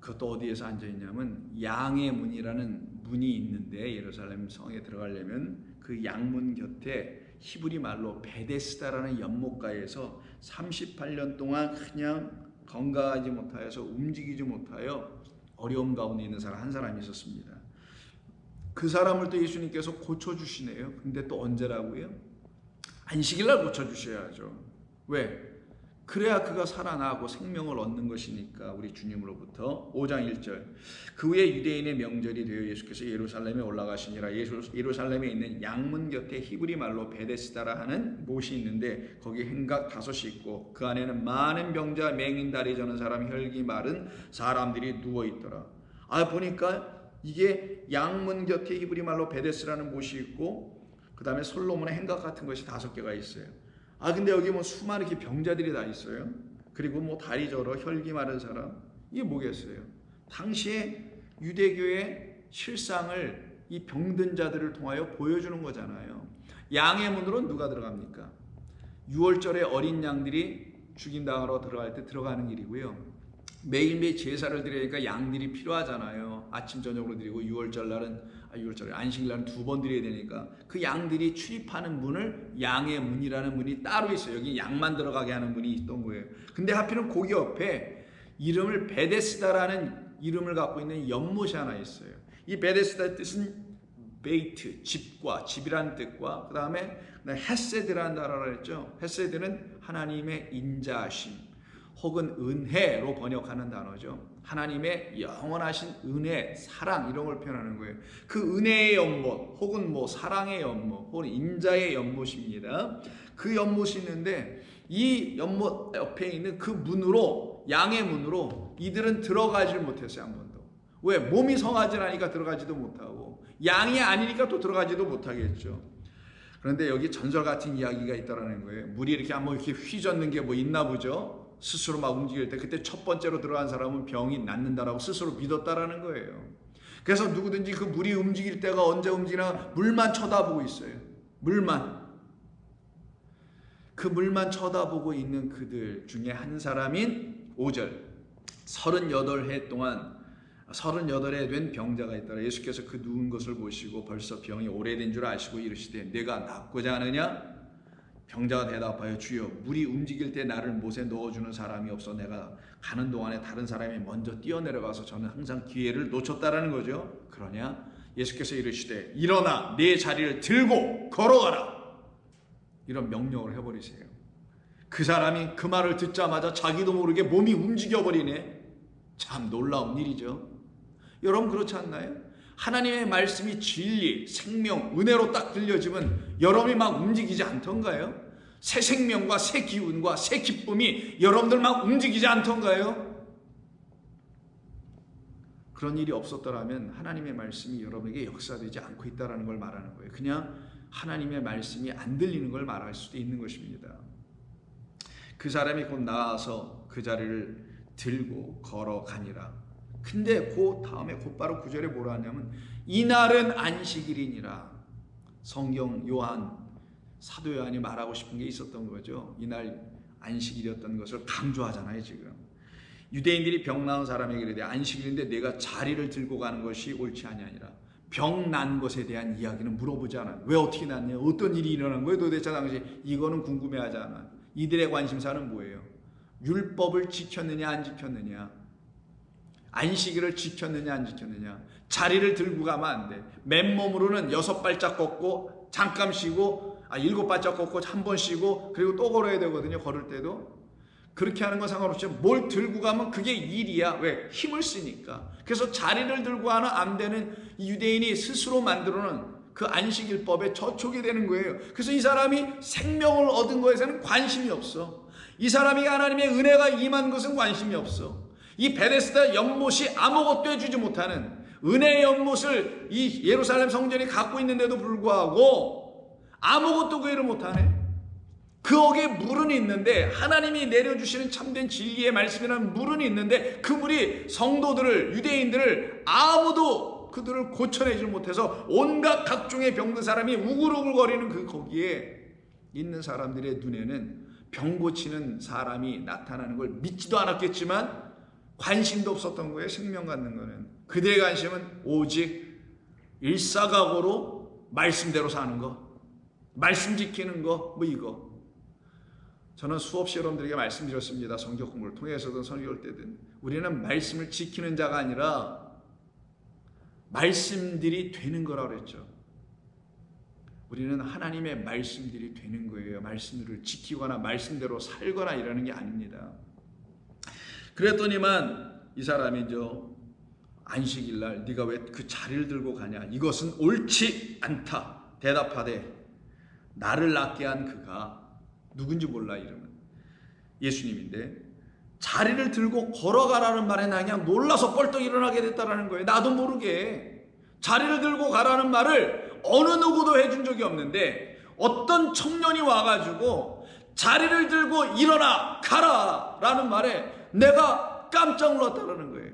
그것도 어디에서 앉아있냐면 양의 문이라는 문이 있는데 예루살렘 성에 들어가려면 그 양문 곁에 히브리 말로 베데스다라는 연못가에서 38년 동안 그냥 건강하지 못하여서 움직이지 못하여 어려움 가운데 있는 사람 한 사람이 있었습니다. 그 사람을 또 예수님께서 고쳐주시네요. 근데 또 언제라고요? 안식일날 고쳐주셔야죠. 왜? 그래야 그가 살아나고 생명을 얻는 것이니까 우리 주님으로부터. 5장 1절 그 후에 유대인의 명절이 되어 예수께서 예루살렘에 올라가시니라. 예루살렘에 있는 양문 곁에 히브리 말로 베데스다라 하는 못이 있는데 거기 행각 5이 있고 그 안에는 많은 병자 맹인 다리 저는 사람 혈기 마른 사람들이 누워있더라. 보니까 이게 양문 곁에 히브리 말로 베데스라는 못이 있고 그 다음에 솔로몬의 행각 같은 것이 5개가 있어요. 근데 여기 뭐 수많은 이렇게 병자들이 다 있어요. 그리고 뭐 다리 저러 혈기 마른 사람. 이게 뭐겠어요? 당시에 유대교의 실상을 이 병든 자들을 통하여 보여주는 거잖아요. 양의 문으로 누가 들어갑니까? 6월절에 어린 양들이 죽임당하러 들어갈 때 들어가는 길이고요. 매일매일 제사를 드리니까 양들이 필요하잖아요. 아침 저녁으로 드리고 6월절 날은 안식일 날은 2번 드려야 되니까 그 양들이 출입하는 문을 양의 문이라는 문이 따로 있어요. 여기 양만 들어가게 하는 문이 있던 거예요. 근데 하필은 거기 옆에 이름을 베데스다라는 이름을 갖고 있는 연못이 하나 있어요. 이 베데스다의 뜻은 베이트, 집과, 집이라는 뜻과 그 다음에 헤세드라는 단어를 했죠. 헤세드는 하나님의 인자하심 혹은 은혜로 번역하는 단어죠. 하나님의 영원하신 은혜, 사랑 이런 걸 표현하는 거예요. 그 은혜의 연못 혹은 뭐 사랑의 연못 혹은 인자의 연못입니다. 그 연못이 있는데 이 연못 옆에 있는 그 문으로 양의 문으로 이들은 들어가질 못했어요. 한 번도. 왜? 몸이 성하지라니까 들어가지도 못하고 양이 아니니까 또 들어가지도 못하겠죠. 그런데 여기 전설 같은 이야기가 있다라는 거예요. 물이 이렇게 한번 이렇게 휘젓는 게 뭐 있나 보죠. 스스로 막 움직일 때 그때 첫 번째로 들어간 사람은 병이 낫는다라고 스스로 믿었다라는 거예요. 그래서 누구든지 그 물이 움직일 때가 언제 움직이나 물만 쳐다보고 있어요. 물만. 그 물만 쳐다보고 있는 그들 중에 한 사람인 5절 38해 동안 38해 된 병자가 있더라. 예수께서 그 누운 것을 보시고 벌써 병이 오래된 줄 아시고 이르시되 내가 낫고자 하느냐? 병자가 대답하여 주여 물이 움직일 때 나를 못에 넣어주는 사람이 없어 내가 가는 동안에 다른 사람이 먼저 뛰어내려가서 저는 항상 기회를 놓쳤다라는 거죠. 그러냐? 예수께서 이르시되 일어나 내 자리를 들고 걸어가라. 이런 명령을 해버리세요. 그 사람이 그 말을 듣자마자 자기도 모르게 몸이 움직여버리네. 참 놀라운 일이죠. 여러분 그렇지 않나요? 하나님의 말씀이 진리, 생명, 은혜로 딱 들려지면 여러분이 막 움직이지 않던가요? 새 생명과 새 기운과 새 기쁨이 여러분들 막 움직이지 않던가요? 그런 일이 없었더라면 하나님의 말씀이 여러분에게 역사되지 않고 있다는 걸 말하는 거예요. 그냥 하나님의 말씀이 안 들리는 걸 말할 수도 있는 것입니다. 그 사람이 곧 나와서 그 자리를 들고 걸어가니라. 근데 그 다음에 곧바로 9절에 뭐라 하냐면 이날은 안식일이니라. 성경 요한 사도 요한이 말하고 싶은 게 있었던 거죠. 이날 안식일이었던 것을 강조하잖아요. 지금 유대인들이 병 나은 사람에게 이르되 안식일인데 내가 자리를 들고 가는 것이 옳지 아니하니라. 병 난 것에 대한 이야기는 물어보지 않아요. 왜 어떻게 났냐? 어떤 일이 일어난 거예요? 도대체 당시 이거는 궁금해하지 않아요. 이들의 관심사는 뭐예요? 율법을 지켰느냐 안 지켰느냐, 안식일을 지켰느냐 안 지켰느냐. 자리를 들고 가면 안 돼. 맨몸으로는 6발짝 걷고 잠깐 쉬고 7발짝 걷고 한 번 쉬고 그리고 또 걸어야 되거든요. 걸을 때도. 그렇게 하는 건 상관없이 뭘 들고 가면 그게 일이야. 왜? 힘을 쓰니까. 그래서 자리를 들고 하는 안 되는 유대인이 스스로 만들어놓은 그 안식일법에 저촉이 되는 거예요. 그래서 이 사람이 생명을 얻은 것에서는 관심이 없어. 이 사람이 하나님의 은혜가 임한 것은 관심이 없어. 이 베데스다 연못이 아무것도 해주지 못하는 은혜의 연못을 이 예루살렘 성전이 갖고 있는데도 불구하고 아무것도 그 일을 못하네. 거기에 물은 있는데 하나님이 내려주시는 참된 진리의 말씀이라는 물은 있는데 그 물이 성도들을, 유대인들을 아무도 그들을 고쳐내지 못해서 온갖 각종의 병든 사람이 우글우글거리는 그 거기에 있는 사람들의 눈에는 병 고치는 사람이 나타나는 걸 믿지도 않았겠지만 관심도 없었던 거예요. 생명 갖는 거는. 그들의 관심은 오직 일사각오로 말씀대로 사는 거, 말씀 지키는 거, 뭐 이거. 저는 수없이 여러분들에게 말씀드렸습니다. 성경 공부를 통해서든 설교할 때든 우리는 말씀을 지키는 자가 아니라 말씀들이 되는 거라고 그랬죠. 우리는 하나님의 말씀들이 되는 거예요. 말씀들을 지키거나 말씀대로 살거나 이러는 게 아닙니다. 그랬더니만 이 사람이죠. 안식일날 네가 왜 그 자리를 들고 가냐? 이것은 옳지 않다. 대답하되 나를 낫게 한 그가 누군지 몰라. 이름은 예수님인데 자리를 들고 걸어가라는 말에 나 그냥 놀라서 뻘떡 일어나게 됐다라는 거예요. 나도 모르게 자리를 들고 가라는 말을 어느 누구도 해준 적이 없는데 어떤 청년이 와가지고 자리를 들고 일어나 가라 라는 말에 내가 깜짝 놀랐다는 거예요.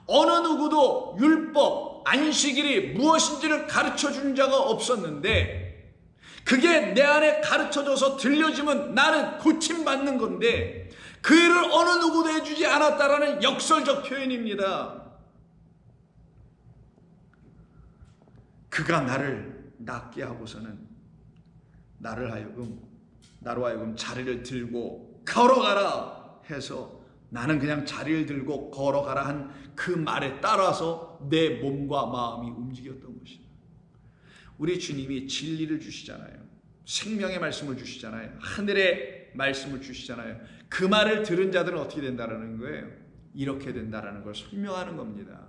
어느 누구도 율법, 안식일이 무엇인지를 가르쳐 준 자가 없었는데 그게 내 안에 가르쳐져서 들려지면 나는 고침받는 건데 그 일을 어느 누구도 해주지 않았다라는 역설적 표현입니다. 그가 나를 낫게 하고서는 나로 하여금 자리를 들고 걸어가라 해서 나는 그냥 자리를 들고 걸어가라 한 그 말에 따라서 내 몸과 마음이 움직였던 것입니다. 우리 주님이 진리를 주시잖아요. 생명의 말씀을 주시잖아요. 하늘의 말씀을 주시잖아요. 그 말을 들은 자들은 어떻게 된다라는 거예요? 이렇게 된다라는 걸 설명하는 겁니다.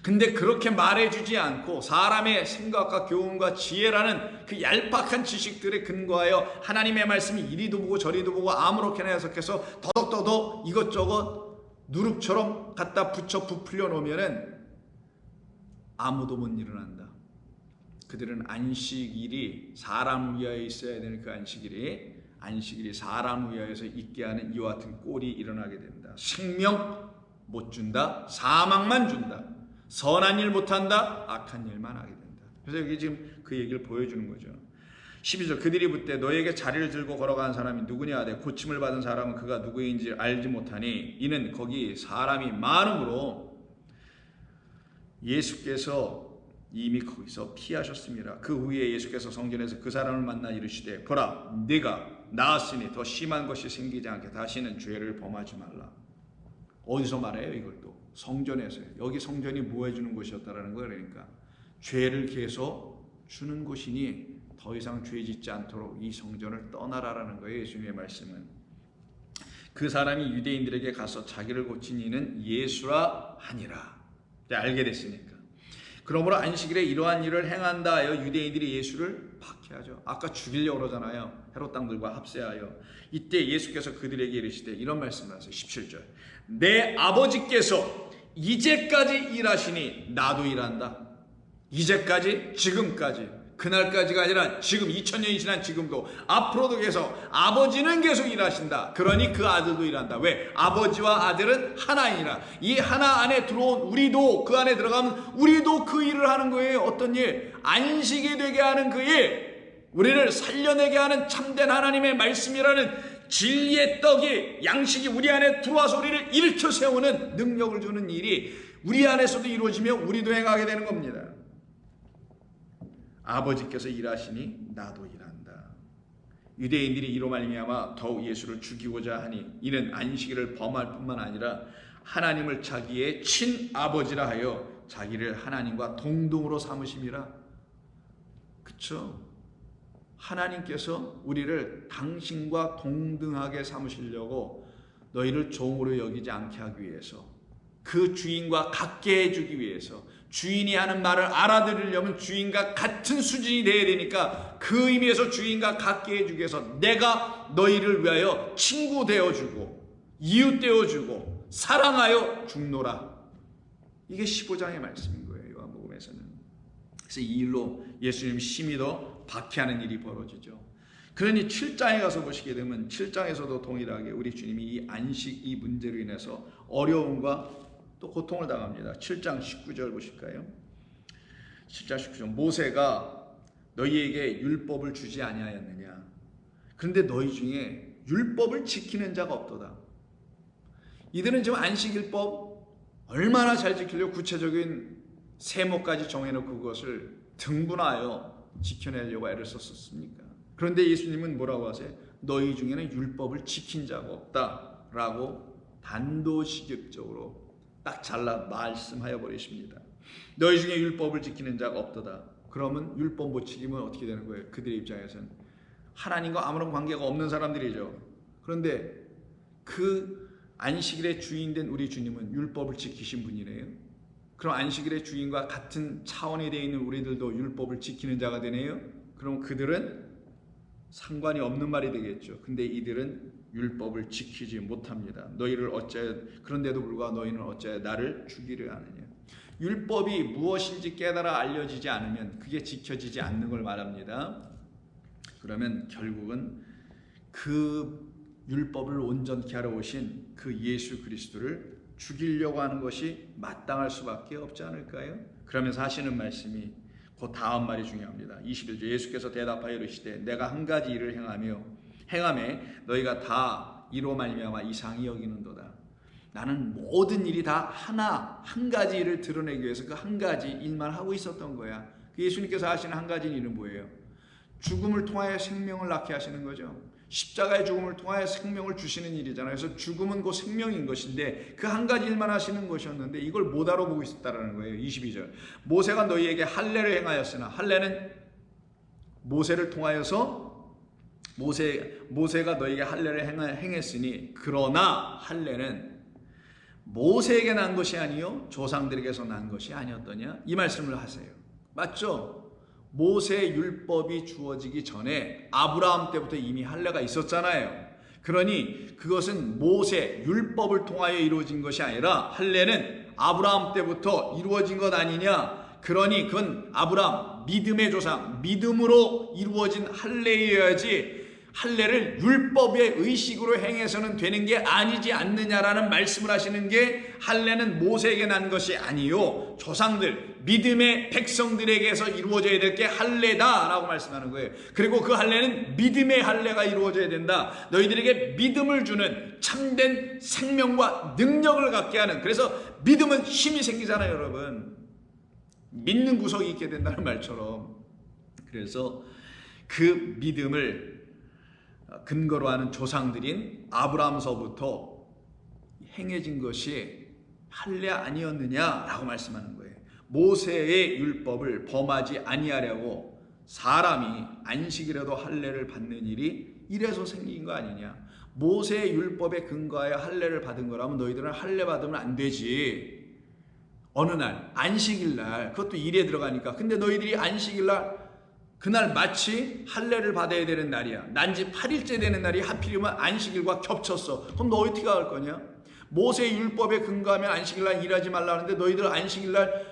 근데 그렇게 말해주지 않고 사람의 생각과 교훈과 지혜라는 그 얄팍한 지식들에 근거하여 하나님의 말씀이 이리도 보고 저리도 보고 아무렇게나 해석해서 더덕더덕 이것저것 누룩처럼 갖다 붙여 부풀려 놓으면은 아무도 못 일어난다. 그들은 안식일이 사람 위하여 있어야 되는 그 안식일이 사람 위하여서 있게 하는 이와 같은 꼴이 일어나게 된다. 생명 못 준다. 사망만 준다. 선한 일 못한다. 악한 일만 하게 된다. 그래서 여기 지금 그 얘기를 보여주는 거죠. 12절 그들이 묻되 너에게 자리를 들고 걸어가는 사람이 누구냐 하되 고침을 받은 사람은 그가 누구인지 알지 못하니 이는 거기 사람이 많음으로 예수께서 이미 거기서 피하셨습니다. 그 후에 예수께서 성전에서 그 사람을 만나 이르시되 보라 네가 나았으니 더 심한 것이 생기지 않게 다시는 죄를 범하지 말라. 어디서 말해요? 이걸 또 성전에서요. 여기 성전이 뭐 해주는 곳이었다라는 거예요. 그러니까 죄를 계속 주는 곳이니 더 이상 죄 짓지 않도록 이 성전을 떠나라라는 거예요. 예수님의 말씀은. 그 사람이 유대인들에게 가서 자기를 고친 이는 예수라 하니라. 알게 됐으니까. 그러므로 안식일에 이러한 일을 행한다 하여 유대인들이 예수를 박해하죠. 아까 죽이려고 그러잖아요. 헤롯 당들과 합세하여. 이때 예수께서 그들에게 이르시되 이런 말씀을 하세요. 17절 내 아버지께서 이제까지 일하시니 나도 일한다. 이제까지 지금까지 그날까지가 아니라 지금 2000년이 지난 지금도 앞으로도 계속 아버지는 계속 일하신다. 그러니 그 아들도 일한다. 왜? 아버지와 아들은 하나이니라. 이 하나 안에 들어온 우리도 그 안에 들어가면 우리도 그 일을 하는 거예요. 어떤 일? 안식이 되게 하는 그 일. 우리를 살려내게 하는 참된 하나님의 말씀이라는 진리의 떡이 양식이 우리 안에 들어와서 우리를 일으켜 세우는 능력을 주는 일이 우리 안에서도 이루어지며 우리도 행하게 되는 겁니다. 아버지께서 일하시니 나도 일한다. 유대인들이 이로 말미암아 더욱 예수를 죽이고자 하니 이는 안식일을 범할 뿐만 아니라 하나님을 자기의 친아버지라 하여 자기를 하나님과 동등으로 삼으심이라. 그쵸? 하나님께서 우리를 당신과 동등하게 삼으시려고 너희를 종으로 여기지 않게 하기 위해서 그 주인과 같게 해주기 위해서 주인이 하는 말을 알아들으려면 주인과 같은 수준이 되어야 되니까 그 의미에서 주인과 같게 해주기 위해서 내가 너희를 위하여 친구 되어주고 이웃 되어주고 사랑하여 죽노라. 이게 15장의 말씀인 거예요. 요한복음에서는. 그래서 이 일로 예수님이 심히 더 박해하는 일이 벌어지죠. 그러니 7장에 가서 보시게 되면 7장에서도 동일하게 우리 주님이 이 안식 이 문제로 인해서 어려움과 또 고통을 당합니다. 7장 19절 보실까요? 7장 19절 모세가 너희에게 율법을 주지 아니하였느냐. 그런데 너희 중에 율법을 지키는 자가 없도다. 이들은 지금 안식일법 얼마나 잘 지키려고 구체적인 세모까지 정해놓고 그것을 등분하여 지켜내려고 애를 썼습니까? 그런데 예수님은 뭐라고 하세요? 너희 중에는 율법을 지킨 자가 없다라고 단도직입적으로 딱 잘라 말씀하여 버리십니다. 너희 중에 율법을 지키는 자가 없도다. 그러면 율법 못 지키면 어떻게 되는 거예요? 그들의 입장에서는 하나님과 아무런 관계가 없는 사람들이죠. 그런데 그 안식일의 주인된 우리 주님은 율법을 지키신 분이래요. 그럼 안식일의 주인과 같은 차원에 되어 있는 우리들도 율법을 지키는 자가 되네요. 그럼 그들은 상관이 없는 말이 되겠죠. 근데 이들은 율법을 지키지 못합니다. 너희를 어찌하여 그런데도 불구하고 너희는 어찌하여 나를 죽이려 하느냐. 율법이 무엇인지 깨달아 알려지지 않으면 그게 지켜지지 않는 걸 말합니다. 그러면 결국은 그 율법을 온전케 하러 오신 그 예수 그리스도를 죽이려고 하는 것이 마땅할 수밖에 없지 않을까요? 그러면서 하시는 말씀이 그 다음 말이 중요합니다. 21절 예수께서 대답하여 이르시되 내가 한 가지 일을 행하며 행함에 너희가 다 이로 말미암아 이상히 여기는도다. 나는 모든 일이 다 한 가지 일을 드러내기 위해서 그 한 가지 일만 하고 있었던 거야. 예수님께서 하시는 한 가지 일은 뭐예요? 죽음을 통하여 생명을 낳게 하시는 거죠. 십자가의 죽음을 통하여 생명을 주시는 일이잖아요. 그래서 죽음은 곧 생명인 것인데 그 한 가지 일만 하시는 것이었는데 이걸 못 알아보고 있었다는 거예요. 22절. 모세가 너희에게 할례를 행하였으나, 할례는 모세를 통하여서 모세가 너희에게 할례를 행했으니, 그러나 할례는 모세에게 난 것이 아니요 조상들에게서 난 것이 아니었더냐, 이 말씀을 하세요. 맞죠? 모세 율법이 주어지기 전에 아브라함 때부터 이미 할례가 있었잖아요. 그러니 그것은 모세 율법을 통하여 이루어진 것이 아니라 할례는 아브라함 때부터 이루어진 것 아니냐. 그러니 그건 아브라함 믿음의 조상, 믿음으로 이루어진 할례여야지 할례를 율법의 의식으로 행해서는 되는 게 아니지 않느냐라는 말씀을 하시는 게, 할례는 모세에게 난 것이 아니요 조상들 믿음의 백성들에게서 이루어져야 될 게 할례다라고 말씀하는 거예요. 그리고 그 할례는 믿음의 할례가 이루어져야 된다. 너희들에게 믿음을 주는 참된 생명과 능력을 갖게 하는, 그래서 믿음은 힘이 생기잖아요, 여러분. 믿는 구석이 있게 된다는 말처럼. 그래서 그 믿음을 근거로 하는 조상들인 아브라함서부터 행해진 것이 할례 아니었느냐라고 말씀하는 거예요. 모세의 율법을 범하지 아니하려고 사람이 안식이라도 할례를 받는 일이 이래서 생긴 거 아니냐. 모세의 율법에 근거하여 할례를 받은 거라면 너희들은 할례 받으면 안 되지. 어느 날 안식일 날, 그것도 일에 들어가니까. 근데 너희들이 안식일 날 그날 마치 할례를 받아야 되는 날이야. 난지 8일째 되는 날이 하필이면 안식일과 겹쳤어. 그럼 너 어떻게 할 거냐? 모세의 율법에 근거하면 안식일 날 일하지 말라는데 너희들 안식일 날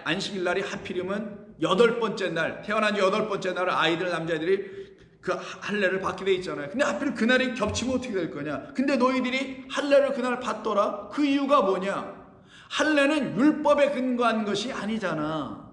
안식일 날이 하필이면 8번째 날, 태어난 지 8번째 날은 아이들, 남자애들이 그 할례를 받게 돼 있잖아요. 근데 하필 그날이 겹치면 어떻게 될 거냐? 근데 너희들이 할례를 그날 받더라? 그 이유가 뭐냐? 할례는 율법에 근거한 것이 아니잖아.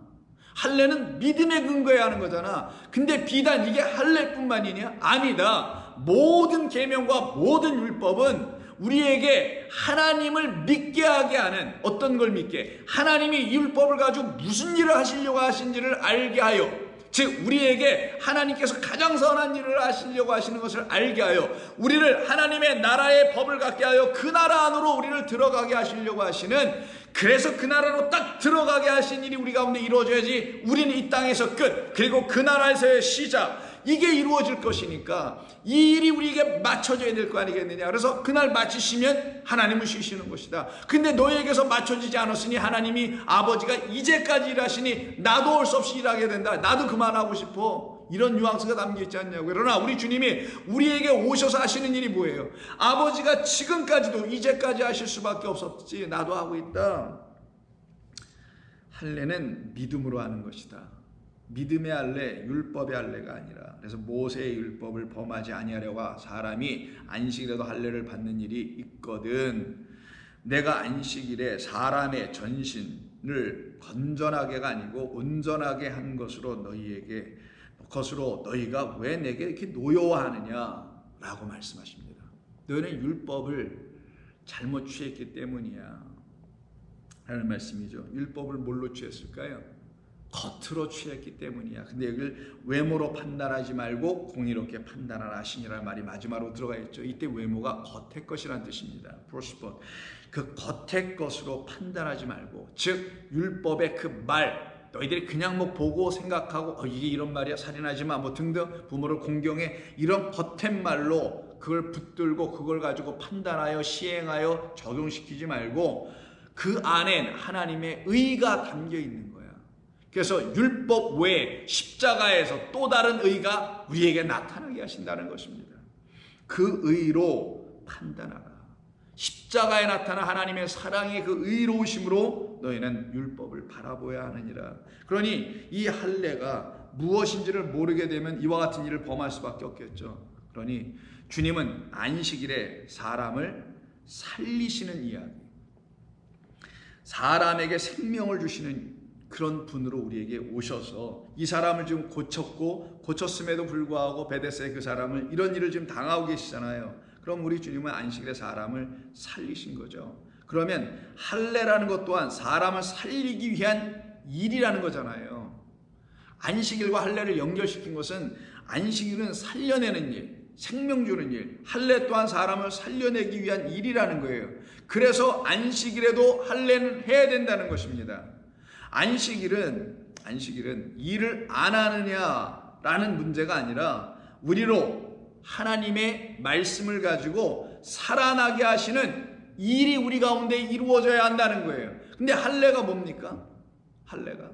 할례는 믿음에 근거해 하는 거잖아. 근데 비단 이게 할례뿐만이냐? 아니다. 모든 계명과 모든 율법은 우리에게 하나님을 믿게 하게 하는, 어떤 걸 믿게? 하나님이 이 율법을 가지고 무슨 일을 하시려고 하신지를 알게 하여, 즉 우리에게 하나님께서 가장 선한 일을 하시려고 하시는 것을 알게 하여 우리를 하나님의 나라의 법을 갖게 하여 그 나라 안으로 우리를 들어가게 하시려고 하시는, 그래서 그 나라로 딱 들어가게 하신 일이 우리 가운데 이루어져야지 우리는 이 땅에서 끝, 그리고 그 나라에서의 시작, 이게 이루어질 것이니까 이 일이 우리에게 맞춰져야 될 거 아니겠느냐. 그래서 그날 마치시면 하나님은 쉬시는 것이다. 근데 너에게서 맞춰지지 않았으니 하나님이 아버지가 이제까지 일하시니 나도 올 수 없이 일하게 된다. 나도 그만하고 싶어. 이런 뉘앙스가 담겨있지 않냐고. 그러나 우리 주님이 우리에게 오셔서 하시는 일이 뭐예요? 아버지가 지금까지도 이제까지 하실 수밖에 없었지 나도 하고 있다. 할례는 믿음으로 하는 것이다. 믿음의 할례, 율법의 할례가 아니라. 그래서 모세의 율법을 범하지 아니하려고 사람이 안식일에도 할례를 받는 일이 있거든. 내가 안식일에 사람의 전신을 건전하게가 아니고 온전하게 한 것으로 너희가 왜 내게 이렇게 노여워하느냐라고 말씀하십니다. 너희는 율법을 잘못 취했기 때문이야 라는 말씀이죠. 율법을 뭘로 취했을까요? 겉으로 취했기 때문이야. 근데 여기를 외모로 판단하지 말고 공의롭게 판단하라 하시니라는 말이 마지막으로 들어가 있죠. 이때 외모가 겉의 것이라는 뜻입니다. 프로스폰. 그 겉의 것으로 판단하지 말고, 즉 율법의 그 말, 너희들이 그냥 뭐 보고 생각하고 이게 이런 말이야, 살인하지 마 뭐 등등, 부모를 공경해, 이런 겉의 말로 그걸 붙들고 그걸 가지고 판단하여 시행하여 적용시키지 말고 그 안엔 하나님의 의가 담겨 있는 거야. 그래서 율법 외에 십자가에서 또 다른 의가 우리에게 나타나게 하신다는 것입니다. 그 의로 판단하라. 십자가에 나타난 하나님의 사랑의 그 의로우심으로 너희는 율법을 바라보아야 하느니라. 그러니 이 할례가 무엇인지를 모르게 되면 이와 같은 일을 범할 수밖에 없겠죠. 그러니 주님은 안식일에 사람을 살리시는 이야기, 사람에게 생명을 주시는 그런 분으로 우리에게 오셔서 이 사람을 지금 고쳤음에도 불구하고 베데스다에 그 사람을 이런 일을 지금 당하고 계시잖아요. 그럼 우리 주님은 안식일에 사람을 살리신 거죠. 그러면 할례라는 것 또한 사람을 살리기 위한 일이라는 거잖아요. 안식일과 할례를 연결시킨 것은 안식일은 살려내는 일, 생명 주는 일, 할례 또한 사람을 살려내기 위한 일이라는 거예요. 그래서 안식일에도 할례는 해야 된다는 것입니다. 안식일은 일을 안 하느냐라는 문제가 아니라 우리로 하나님의 말씀을 가지고 살아나게 하시는 일이 우리 가운데 이루어져야 한다는 거예요. 근데 할례가 뭡니까? 할례가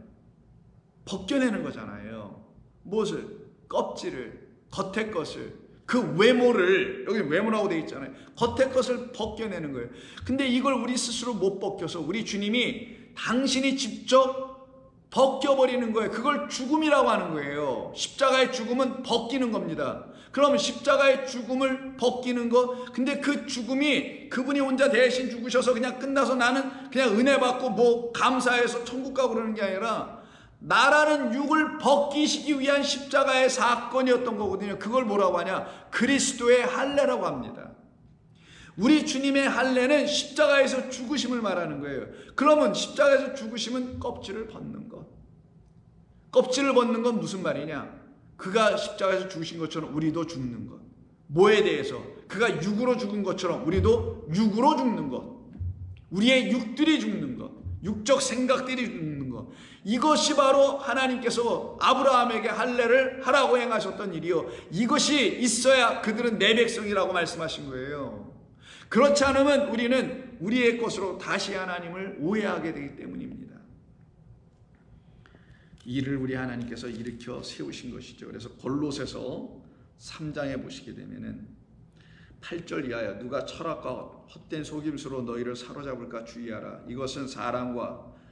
벗겨내는 거잖아요. 무엇을? 껍질을, 겉의 것을, 그 외모를, 여기 외모라고 되어 있잖아요. 겉의 것을 벗겨내는 거예요. 근데 이걸 우리 스스로 못 벗겨서 우리 주님이 당신이 직접 벗겨버리는 거예요. 그걸 죽음이라고 하는 거예요. 십자가의 죽음은 벗기는 겁니다. 그러면 십자가의 죽음을 벗기는 거, 근데 그 죽음이 그분이 혼자 대신 죽으셔서 그냥 끝나서 나는 그냥 은혜 받고 뭐 감사해서 천국 가고 그러는 게 아니라 나라는 육을 벗기시기 위한 십자가의 사건이었던 거거든요. 그걸 뭐라고 하냐? 그리스도의 할례라고 합니다. 우리 주님의 할례는 십자가에서 죽으심을 말하는 거예요. 그러면 십자가에서 죽으심은 껍질을 벗는 것. 껍질을 벗는 건 무슨 말이냐? 그가 십자가에서 죽으신 것처럼 우리도 죽는 것. 뭐에 대해서? 그가 육으로 죽은 것처럼 우리도 육으로 죽는 것. 우리의 육들이 죽는 것. 육적 생각들이 죽는 것. 이것이 바로 하나님께서 아브라함에게 할례를 하라고 행하셨던 일이요. 이것이 있어야 그들은 내 백성이라고 말씀하신 거예요. 그렇지 않으면 우리는 우리의 것으로 다시 하나님을 오해하게 되기 때문입니다. 이를 우리 하나님께서 일으켜 세우신 것이죠. 그래서 골로새서 3장에 보시게 되면은 8절 이하여 누가 철학과 헛된 속임수로 너희를 사로잡을까 주의하라. 이것은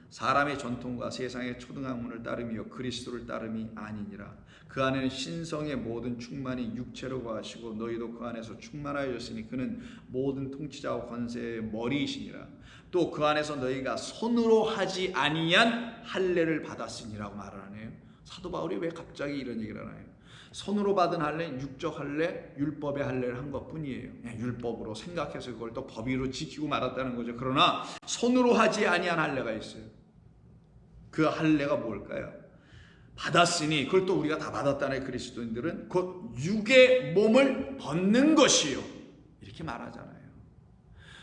사람의 전통과 세상의 초등학문을 따름이요 그리스도를 따름이 아니니라. 그 안에는 신성의 모든 충만이 육체로 거하시고 너희도 그 안에서 충만하였으니 그는 모든 통치자와 권세의 머리이시니라. 또 그 안에서 너희가 손으로 하지 아니한 할례를 받았으니라고 말을 하네요. 사도 바울이 왜 갑자기 이런 얘기를 하나요? 손으로 받은 할례는 육적 할례, 율법의 할례를 한 것뿐이에요. 율법으로 생각해서 그걸 또 법의로 지키고 말았다는 거죠. 그러나 손으로 하지 아니한 할례가 있어요. 그 할례가 뭘까요? 받았으니 그걸 또 우리가 다 받았다는 그리스도인들은 곧 육의 몸을 벗는 것이요 이렇게 말하잖아요.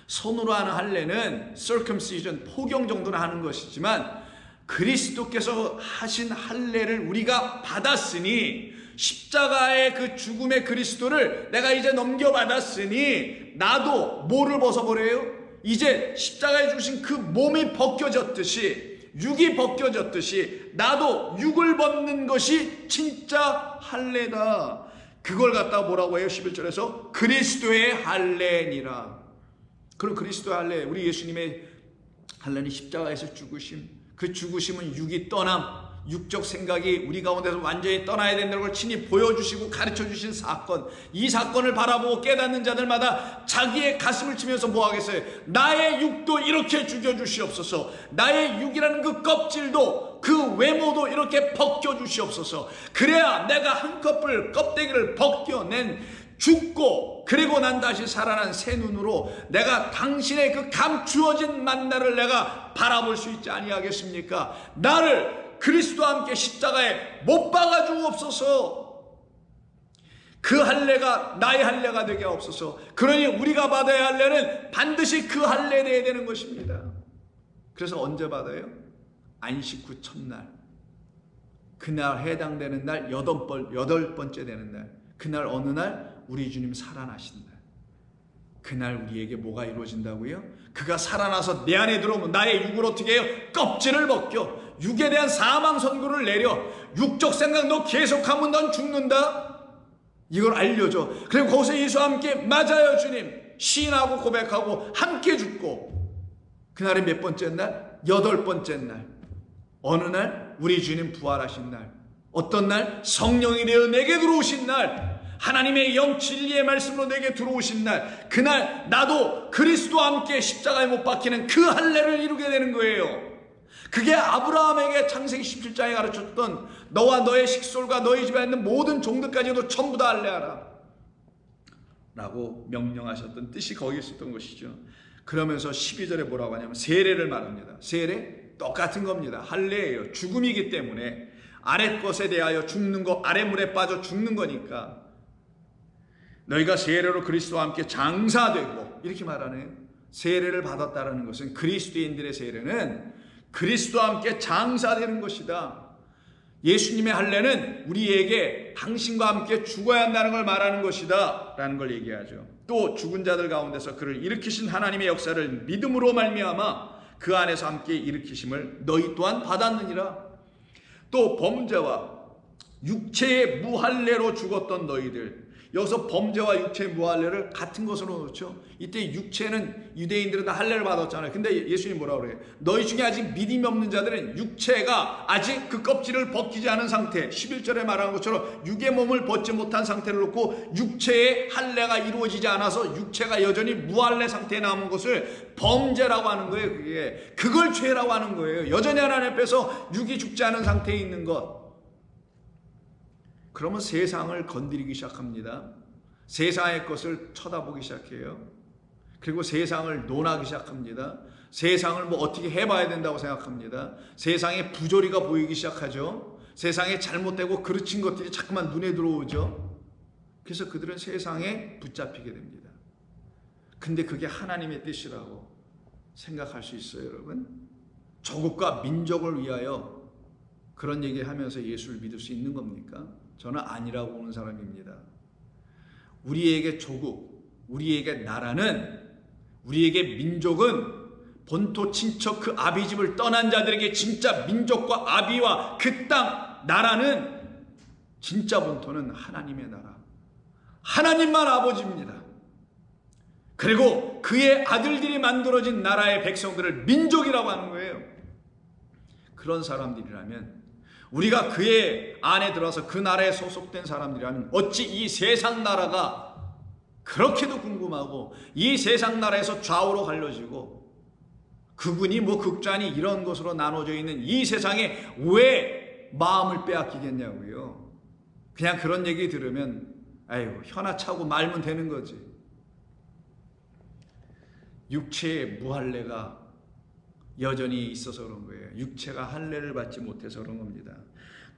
손으로 하는 할례는 circumcision, 포경 정도는 하는 것이지만 그리스도께서 하신 할례를 우리가 받았으니 십자가의 그 죽음의 그리스도를 내가 이제 넘겨받았으니 나도 뭐를 벗어버려요? 이제 십자가에 주신 그 몸이 벗겨졌듯이 육이 벗겨졌듯이 나도 육을 벗는 것이 진짜 할례다. 그걸 갖다가 뭐라고 해요? 11절에서 그리스도의 할례니라. 그럼 그리스도의 할례, 우리 예수님의 할례는 십자가에서 죽으심, 그 죽으심은 육이 떠남, 육적 생각이 우리 가운데서 완전히 떠나야 된다는 걸 친히 보여주시고 가르쳐주신 사건. 이 사건을 바라보고 깨닫는 자들마다 자기의 가슴을 치면서 뭐 하겠어요? 나의 육도 이렇게 죽여주시옵소서. 나의 육이라는 그 껍질도 그 외모도 이렇게 벗겨주시옵소서. 그래야 내가 한꺼풀 껍데기를 벗겨낸 죽고 그리고 난 다시 살아난 새 눈으로 내가 당신의 그 감추어진 만나를 내가 바라볼 수 있지 아니하겠습니까? 나를 그리스도와 함께 십자가에 못 박아 주옵소서. 그 할례가 나의 할례가 되게 하옵소서. 그러니 우리가 받아야 할 할례는 반드시 그 할례에 대해야 되는 것입니다. 그래서 언제 받아요? 안식 후 첫날, 그날 해당되는 날, 여덟 번째 되는 날, 그날 어느 날? 우리 주님 살아나신 날. 그날 우리에게 뭐가 이루어진다고요? 그가 살아나서 내 안에 들어오면 나의 육을 어떻게 해요? 껍질을 벗겨 육에 대한 사망 선고를 내려. 육적 생각 너 계속하면 넌 죽는다. 이걸 알려줘. 그리고 거기서 예수와 함께 맞아요 주님 시인하고 고백하고 함께 죽고 그날이 몇 번째 날? 8번째 날. 어느 날? 우리 주님 부활하신 날. 어떤 날? 성령이 되어 내게 들어오신 날. 하나님의 영 진리의 말씀으로 내게 들어오신 날. 그날 나도 그리스도와 함께 십자가에 못 박히는 그 할례를 이루게 되는 거예요. 그게 아브라함에게 창세기 17장에 가르쳤던 너와 너의 식솔과 너희 집에 있는 모든 종들까지도 전부 다 할례하라 라고 명령하셨던 뜻이 거기 있었던 것이죠. 그러면서 12절에 뭐라고 하냐면 세례를 말합니다. 세례 똑같은 겁니다. 할례예요. 죽음이기 때문에 아랫 것에 대하여 죽는 거, 아랫 물에 빠져 죽는 거니까 너희가 세례로 그리스도와 함께 장사되고 이렇게 말하네요. 세례를 받았다라는 것은 그리스도인들의 세례는 그리스도와 함께 장사되는 것이다. 예수님의 할례는 우리에게 당신과 함께 죽어야 한다는 걸 말하는 것이다 라는 걸 얘기하죠. 또 죽은 자들 가운데서 그를 일으키신 하나님의 역사를 믿음으로 말미암아 그 안에서 함께 일으키심을 너희 또한 받았느니라. 또 범죄와 육체의 무할례로 죽었던 너희들, 여기서 범죄와 육체의 무할례를 같은 것으로 놓죠. 이때 육체는 유대인들은 다 할례를 받았잖아요. 근데 예수님이 뭐라고 그래요? 너희 중에 아직 믿음이 없는 자들은 육체가 아직 그 껍질을 벗기지 않은 상태, 11절에 말한 것처럼 육의 몸을 벗지 못한 상태를 놓고 육체의 할례가 이루어지지 않아서 육체가 여전히 무할례 상태에 남은 것을 범죄라고 하는 거예요. 그걸 죄라고 하는 거예요. 여전히 하나님 앞에서 육이 죽지 않은 상태에 있는 것. 그러면 세상을 건드리기 시작합니다. 세상의 것을 쳐다보기 시작해요. 그리고 세상을 논하기 시작합니다. 세상을 뭐 어떻게 해봐야 된다고 생각합니다. 세상에 부조리가 보이기 시작하죠. 세상에 잘못되고 그르친 것들이 자꾸만 눈에 들어오죠. 그래서 그들은 세상에 붙잡히게 됩니다. 근데 그게 하나님의 뜻이라고 생각할 수 있어요, 여러분? 조국과 민족을 위하여 그런 얘기하면서 예수를 믿을 수 있는 겁니까? 저는 아니라고 보는 사람입니다. 우리에게 조국, 우리에게 나라는, 우리에게 민족은 본토 친척 그 아비 집을 떠난 자들에게 진짜 민족과 아비와 그 땅, 나라는, 진짜 본토는 하나님의 나라, 하나님만 아버지입니다. 그리고 그의 아들들이 만들어진 나라의 백성들을 민족이라고 하는 거예요. 그런 사람들이라면, 우리가 그의 안에 들어서 그 나라에 소속된 사람들이라면 어찌 이 세상 나라가 그렇게도 궁금하고 이 세상 나라에서 좌우로 갈려지고 극은이 뭐 극좌니 이런 것으로 나눠져 있는 이 세상에 왜 마음을 빼앗기겠냐고요. 그냥 그런 얘기 들으면 아유 혀나 차고 말면 되는 거지. 육체의 무할례가 여전히 있어서 그런 거예요. 육체가 할례를 받지 못해서 그런 겁니다.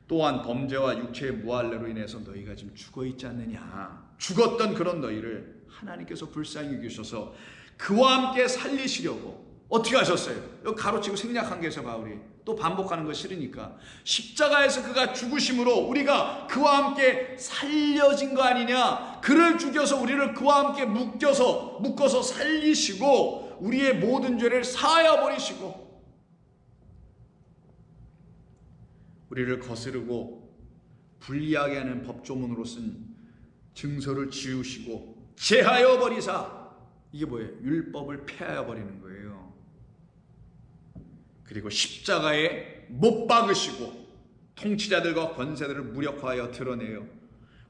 또한 범죄와 육체의 무할례로 인해서 너희가 지금 죽어 있지 않느냐. 죽었던 그런 너희를 하나님께서 불쌍히 여기셔서 그와 함께 살리시려고 어떻게 하셨어요? 여기 가로치고 생략한 게서 바울이 또 반복하는 거 싫으니까 십자가에서 그가 죽으심으로 우리가 그와 함께 살려진 거 아니냐. 그를 죽여서 우리를 그와 함께 묶어서 살리시고 우리의 모든 죄를 사하여 버리시고 우리를 거스르고 불리하게 하는 법조문으로 쓴 증서를 지우시고 제하여 버리사. 이게 뭐예요? 율법을 폐하여 버리는 거예요. 그리고 십자가에 못 박으시고 통치자들과 권세들을 무력화하여 드러내요.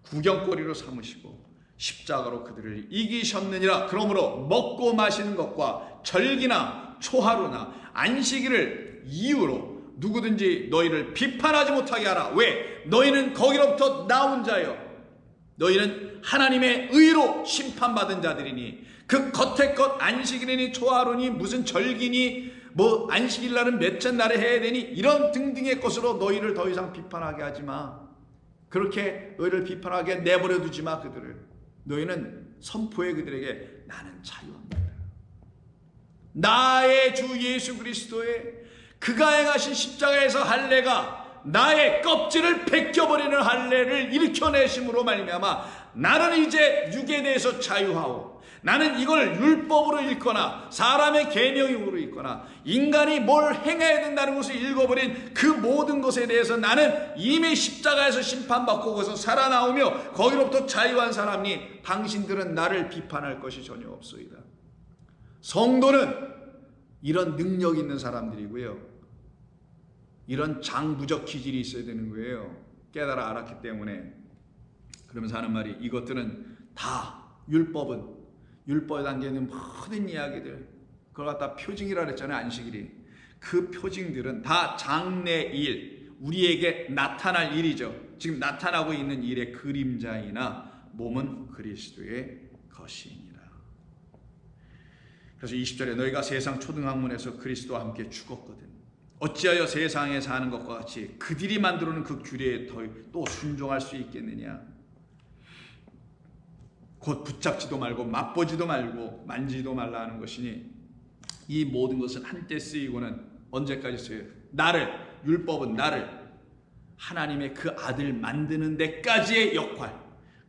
구경거리로 삼으시고 십자가로 그들을 이기셨느니라. 그러므로 먹고 마시는 것과 절기나 초하루나 안식일을 이유로 누구든지 너희를 비판하지 못하게 하라. 왜? 너희는 거기로부터 나온 자여 너희는 하나님의 의로 심판받은 자들이니 그 겉의 것 안식일이니 초하루니 무슨 절기니 뭐 안식일날은 몇째 날에 해야 되니 이런 등등의 것으로 너희를 더 이상 비판하게 하지 마. 그렇게 너희를 비판하게 내버려 두지 마. 그들을 너희는 선포해 그들에게 나는 자유합니다. 나의 주 예수 그리스도의 그가 행하신 십자가에서 할례가 나의 껍질을 벗겨버리는 할례를 일으켜내심으로 말미암아 나는 이제 육에 대해서 자유하오. 나는 이걸 율법으로 읽거나 사람의 계명으로 읽거나 인간이 뭘 행해야 된다는 것을 읽어버린 그 모든 것에 대해서 나는 이미 십자가에서 심판받고 거기서 살아나오며 거기로부터 자유한 사람이 당신들은 나를 비판할 것이 전혀 없소이다. 성도는 이런 능력 있는 사람들이고요. 이런 장부적 기질이 있어야 되는 거예요. 깨달아 알았기 때문에. 그러면서 하는 말이 이것들은 다 율법에 담겨있는 모든 이야기들 그걸 갖다 표징이라 그랬잖아요. 안식일이. 그 표징들은 다 장래일, 우리에게 나타날 일이죠. 지금 나타나고 있는 일의 그림자이나 몸은 그리스도의 것이니라. 그래서 20절에 너희가 세상 초등학문에서 그리스도와 함께 죽었거든. 어찌하여 세상에 사는 것과 같이 그들이 만들어놓은 그 규례에 또 순종할 수 있겠느냐. 곧 붙잡지도 말고 맛보지도 말고 만지도 말라 하는 것이니 이 모든 것은 한때 쓰이고는 언제까지 쓰여요? 율법은 나를 하나님의 그 아들 만드는 데까지의 역할,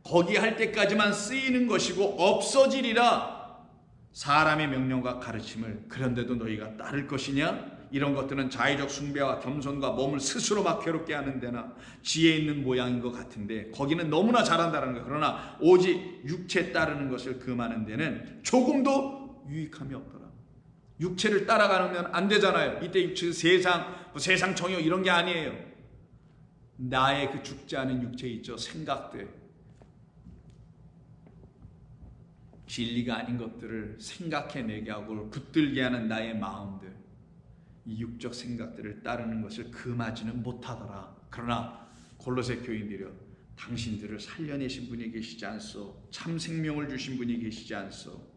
거기 할 때까지만 쓰이는 것이고 없어지리라. 사람의 명령과 가르침을 그런데도 너희가 따를 것이냐? 이런 것들은 자의적 숭배와 겸손과 몸을 스스로 막 괴롭게 하는 데나 지혜 있는 모양인 것 같은데 거기는 너무나 잘한다는 거예요. 그러나 오직 육체 따르는 것을 금하는 데는 조금도 유익함이 없더라. 육체를 따라가면 안 되잖아요. 이때 육체 세상 정욕 이런 게 아니에요. 나의 그 죽지 않은 육체 있죠. 생각들, 진리가 아닌 것들을 생각해내게 하고 붙들게 하는 나의 마음들, 이 육적 생각들을 따르는 것을 금하지는 못하더라. 그러나 골로새 교인들이여, 당신들을 살려내신 분이 계시지 않소? 참 생명을 주신 분이 계시지 않소?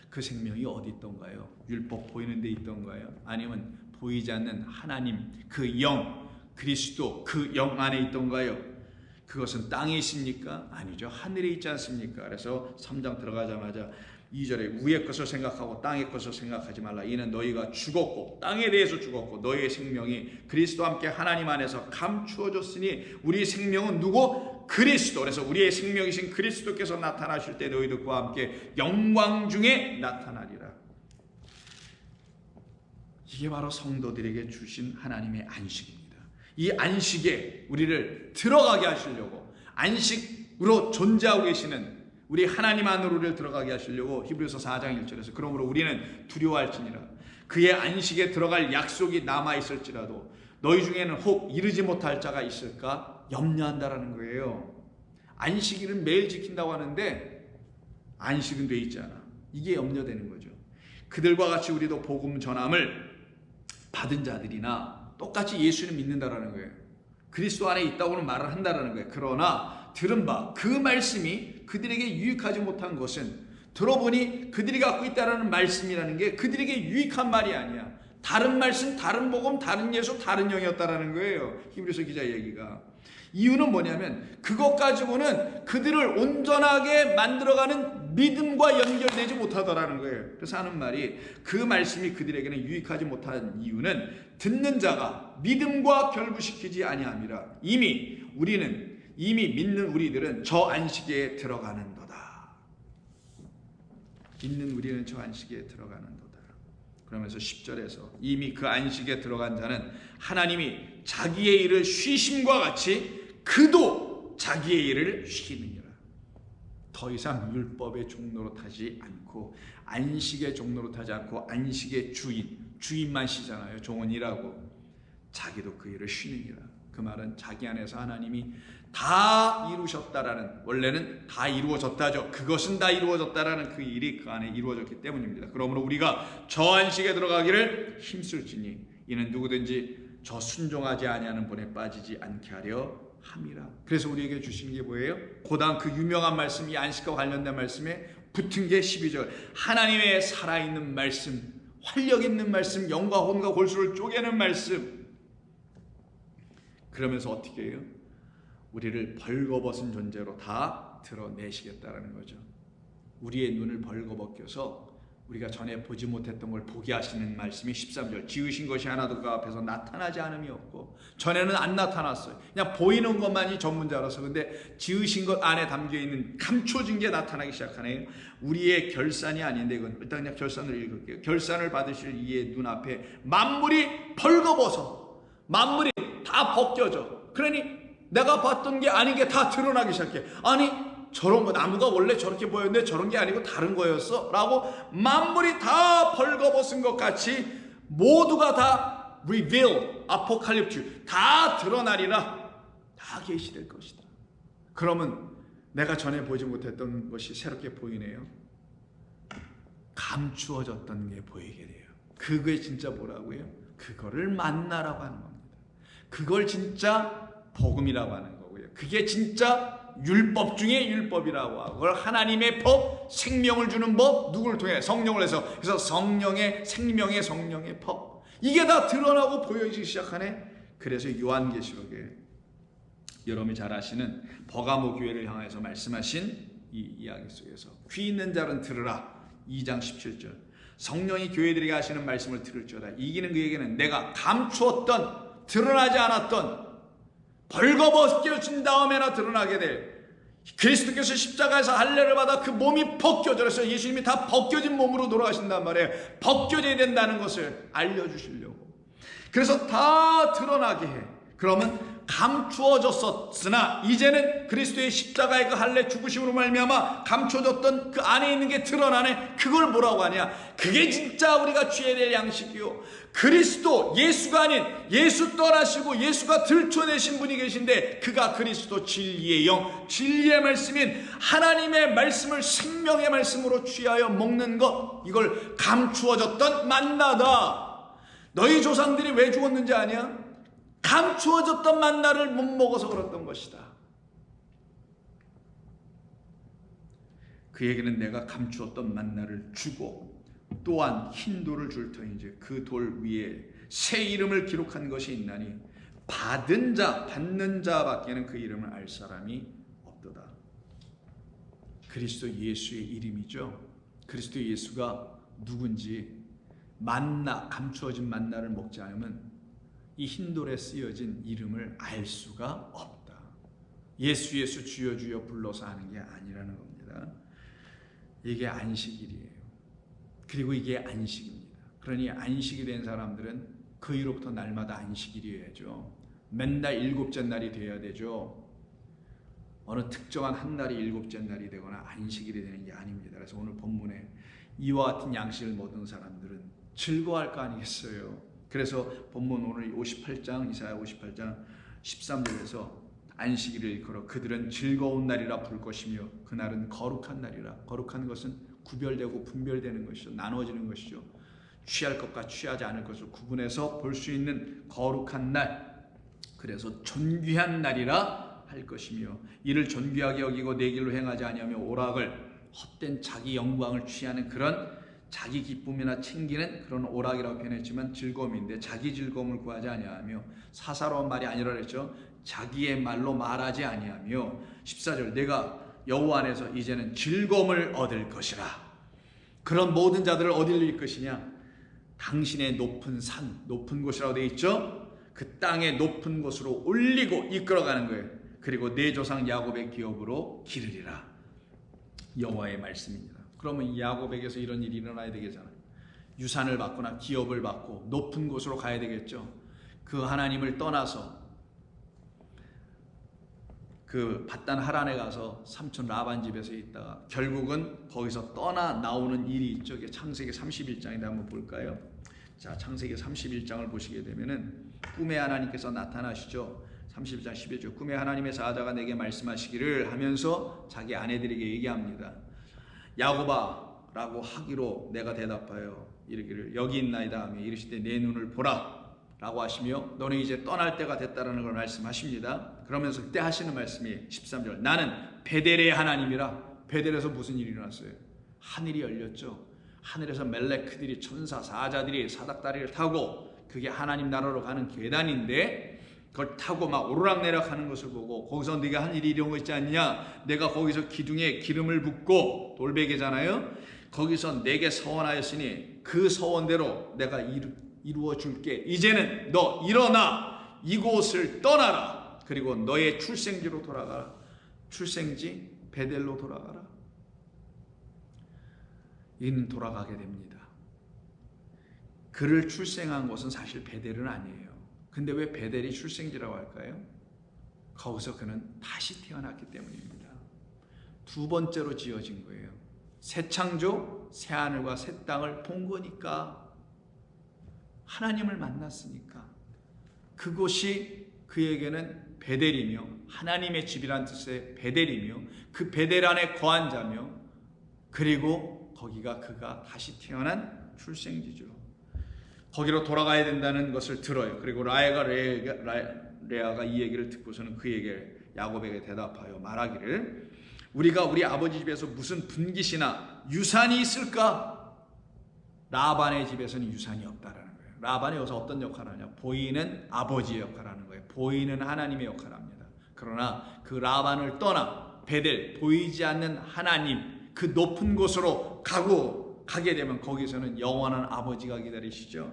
그 생명이 어디 있던가요? 율법 보이는 데 있던가요? 아니면 보이지 않는 하나님 그 영, 그리스도 그 영 안에 있던가요? 그것은 땅에 있습니까? 아니죠. 하늘에 있지 않습니까? 그래서 3장 들어가자마자 2절에 위의 것을 생각하고 땅의 것을 생각하지 말라. 이는 너희가 죽었고 땅에 대해서 죽었고 너희의 생명이 그리스도와 함께 하나님 안에서 감추어졌으니 우리 생명은 누구? 그리스도. 그래서 우리의 생명이신 그리스도께서 나타나실 때 너희도 그와 함께 영광 중에 나타나리라. 이게 바로 성도들에게 주신 하나님의 안식입니다. 이 안식에 우리를 들어가게 하시려고, 안식으로 존재하고 계시는 우리 하나님 안으로 우리를 들어가게 하시려고 히브리서 4장 1절에서 그러므로 우리는 두려워할지니라. 그의 안식에 들어갈 약속이 남아있을지라도 너희 중에는 혹 이르지 못할 자가 있을까 염려한다라는 거예요. 안식일은 매일 지킨다고 하는데 안식은 돼 있지 않아. 이게 염려되는 거죠. 그들과 같이 우리도 복음 전함을 받은 자들이나 똑같이 예수를 믿는다라는 거예요. 그리스도 안에 있다고는 말을 한다라는 거예요. 그러나 들은 바 그 말씀이 그들에게 유익하지 못한 것은, 들어보니 그들이 갖고 있다라는 말씀이라는 게 그들에게 유익한 말이 아니야. 다른 말씀, 다른 복음, 다른 예수, 다른 영이었다라는 거예요. 히브리서 기자 얘기가. 이유는 뭐냐면 그것 가지고는 그들을 온전하게 만들어가는 믿음과 연결되지 못하더라는 거예요. 그래서 하는 말이 그 말씀이 그들에게는 유익하지 못한 이유는 듣는 자가 믿음과 결부시키지 아니함이라. 이미 믿는 우리들은 저 안식에 들어가는도다. 믿는 우리는 저 안식에 들어가는도다. 그러면서 10절에서 이미 그 안식에 들어간 자는 하나님이 자기의 일을 쉬심과 같이 그도 자기의 일을 쉬느니라. 더 이상 율법의 종로로 타지 않고 안식의 종로로 타지 않고 안식의 주인만 쉬잖아요. 종은 일하고 자기도 그 일을 쉬느니라. 그 말은 자기 안에서 하나님이 다 이루셨다라는, 원래는 다 이루어졌다죠. 그것은 다 이루어졌다라는 그 일이 그 안에 이루어졌기 때문입니다. 그러므로 우리가 저 안식에 들어가기를 힘쓸지니 이는 누구든지 저 순종하지 아니하는 본에 빠지지 않게 하려 함이라. 그래서 우리에게 주신 게 뭐예요? 고단 그 유명한 말씀, 이 안식과 관련된 말씀에 붙은 게 12절. 하나님의 살아있는 말씀, 활력 있는 말씀, 영과 혼과 골수를 쪼개는 말씀. 그러면서 어떻게 해요? 우리를 벌거벗은 존재로 다 드러내시겠다라는 거죠. 우리의 눈을 벌거벗겨서 우리가 전에 보지 못했던 걸 보게 하시는 말씀이 13절. 지으신 것이 하나도 그 앞에서 나타나지 않음이 없고, 전에는 안 나타났어요. 그냥 보이는 것만이 전문자라서. 근데 지으신 것 안에 담겨있는 감춰진 게 나타나기 시작하네요. 우리의 결산이 아닌데, 이건 일단 그냥 결산을 읽을게요. 결산을 받으실 이의 눈앞에 만물이 벌거벗어, 만물이 다 벗겨져. 그러니 내가 봤던 게 아닌 게 다 드러나기 시작해. 아니, 저런 거, 나무가 원래 저렇게 보였는데 저런 게 아니고 다른 거였어? 라고 만물이 다 벌거벗은 것 같이 모두가 다 reveal, 아포칼립스, 다 드러나리라. 다 계시될 것이다. 그러면 내가 전에 보지 못했던 것이 새롭게 보이네요. 감추어졌던 게 보이게 돼요. 그게 진짜 뭐라고요? 그거를 만나라고 하는 겁니다. 그걸 진짜 복음이라고 하는 거고요. 그게 진짜 율법 중에 율법이라고 하고, 그걸 하나님의 법, 생명을 주는 법, 누구를 통해? 성령을 해서. 그래서 성령의 생명의 성령의 법, 이게 다 드러나고 보여지기 시작하네. 그래서 요한계시록에 여러분이 잘 아시는 버가모 교회를 향해서 말씀하신 이 이야기 속에서 귀 있는 자는 들으라 2장 17절, 성령이 교회들에게 하시는 말씀을 들을지어다. 이기는 그에게는 내가 감추었던, 드러나지 않았던, 벌거벗겨진 다음에나 드러나게 될, 그리스도께서 십자가에서 할례를 받아 그 몸이 벗겨져서 예수님이 다 벗겨진 몸으로 돌아가신단 말이에요. 벗겨져야 된다는 것을 알려주시려고. 그래서 다 드러나게 해. 그러면 감추어졌었으나 이제는 그리스도의 십자가의 그 할례 죽으심으로 말미암아 감추어졌던 그 안에 있는 게 드러나네. 그걸 뭐라고 하냐? 그게 진짜 우리가 취해야 될 양식이요, 그리스도 예수가 아닌, 예수 떠나시고 예수가 들춰내신 분이 계신데, 그가 그리스도 진리의 영, 진리의 말씀인 하나님의 말씀을 생명의 말씀으로 취하여 먹는 것, 이걸 감추어졌던 만나다. 너희 조상들이 왜 죽었는지 아냐? 감추어졌던 만나를 못 먹어서 그랬던 것이다. 그에게는 내가 감추었던 만나를 주고 또한 흰 돌을 줄 터니 이제 그 돌 위에 새 이름을 기록한 것이 있나니 받은 자, 받는 자밖에는 그 이름을 알 사람이 없도다. 그리스도 예수의 이름이죠. 그리스도 예수가 누군지, 만나, 감추어진 만나를 먹지 않으면 이 흰돌에 쓰여진 이름을 알 수가 없다. 예수 예수 주여 주여 불러서 하는 게 아니라는 겁니다. 이게 안식일이에요. 그리고 이게 안식입니다. 그러니 안식이 된 사람들은 그 이후로부터 날마다 안식일이어야죠. 맨날 일곱째 날이 돼야 되죠. 어느 특정한 한 날이 일곱째 날이 되거나 안식일이 되는 게 아닙니다. 그래서 오늘 본문에 이와 같은 양식을 먹은 사람들은 즐거워할 거 아니겠어요. 그래서 본문 오늘 58장, 이사야 58장 13절에서 안식일을 일컬어 그들은 즐거운 날이라 부를 것이며 그날은 거룩한 날이라. 거룩한 것은 구별되고 분별되는 것이죠. 나눠지는 것이죠. 취할 것과 취하지 않을 것을 구분해서 볼 수 있는 거룩한 날, 그래서 존귀한 날이라 할 것이며, 이를 존귀하게 여기고 내 길로 행하지 아니하며 오락을, 헛된 자기 영광을 취하는 그런 자기 기쁨이나 챙기는 그런 오락이라고 표현했지만 즐거움인데, 자기 즐거움을 구하지 아니하며, 사사로운 말이 아니라 그랬죠. 자기의 말로 말하지 아니하며, 14절 내가 여호와 안에서 이제는 즐거움을 얻을 것이라. 그런 모든 자들을 어디로 이끌 것이냐? 당신의 높은 산, 높은 곳이라고 되어 있죠. 그 땅의 높은 곳으로 올리고 이끌어가는 거예요. 그리고 내 조상 야곱의 기업으로 기르리라. 여호와의 말씀입니다. 그러면 야곱에게서 이런 일이 일어나야 되겠잖아요. 유산을 받거나 기업을 받고 높은 곳으로 가야 되겠죠. 그 하나님을 떠나서 그 밧단 하란에 가서 삼촌 라반 집에서 있다가 결국은 거기서 떠나 나오는 일이 있죠. 창세기 31장인데 한번 볼까요? 자, 창세기 31장을 보시게 되면은 꿈에 하나님께서 나타나시죠. 31장 11절 꿈에 하나님의 사자가 내게 말씀하시기를 하면서 자기 아내들에게 얘기합니다. 야곱아 라고 하기로 내가 대답하여 이르기를 여기 있나이다 하며 이르시되 내 눈을 보라 라고 하시며 너는 이제 떠날 때가 됐다라는 걸 말씀하십니다. 그러면서 그때 하시는 말씀이 13절 나는 베델의 하나님이라. 베델에서 무슨 일이 일어났어요? 하늘이 열렸죠. 하늘에서 멜레크들이, 천사 사자들이 사닥다리를 타고, 그게 하나님 나라로 가는 계단인데 그걸 타고 막 오르락내락 하는 것을 보고, 거기서 네가 한 일이 이런 거 있지 않냐? 내가 거기서 기둥에 기름을 붓고, 돌베개잖아요. 거기서 내게 서원하였으니 그 서원대로 내가 이루어 줄게. 이제는 너 일어나 이곳을 떠나라. 그리고 너의 출생지로 돌아가라. 출생지 베델로 돌아가라. 이는 돌아가게 됩니다. 그를 출생한 곳은 사실 베델은 아니에요. 근데 왜 베델이 출생지라고 할까요? 거기서 그는 다시 태어났기 때문입니다. 두 번째로 지어진 거예요. 새 창조, 새 하늘과 새 땅을 본 거니까, 하나님을 만났으니까. 그곳이 그에게는 베델이며 하나님의 집이란 뜻의 베델이며 그 베델 안에 거한 자며, 그리고 거기가 그가 다시 태어난 출생지죠. 거기로 돌아가야 된다는 것을 들어요. 그리고 레아가 이 얘기를 듣고서는 그에게 야곱에게 대답하여 말하기를 우리가 우리 아버지 집에서 무슨 분깃이나 유산이 있을까? 라반의 집에서는 유산이 없다라는 거예요. 라반이 여기서 어떤 역할을 하냐? 보이는 아버지의 역할을 하는 거예요. 보이는 하나님의 역할을 합니다. 그러나 그 라반을 떠나 베델, 보이지 않는 하나님 그 높은 곳으로 가게 되면 거기서는 영원한 아버지가 기다리시죠.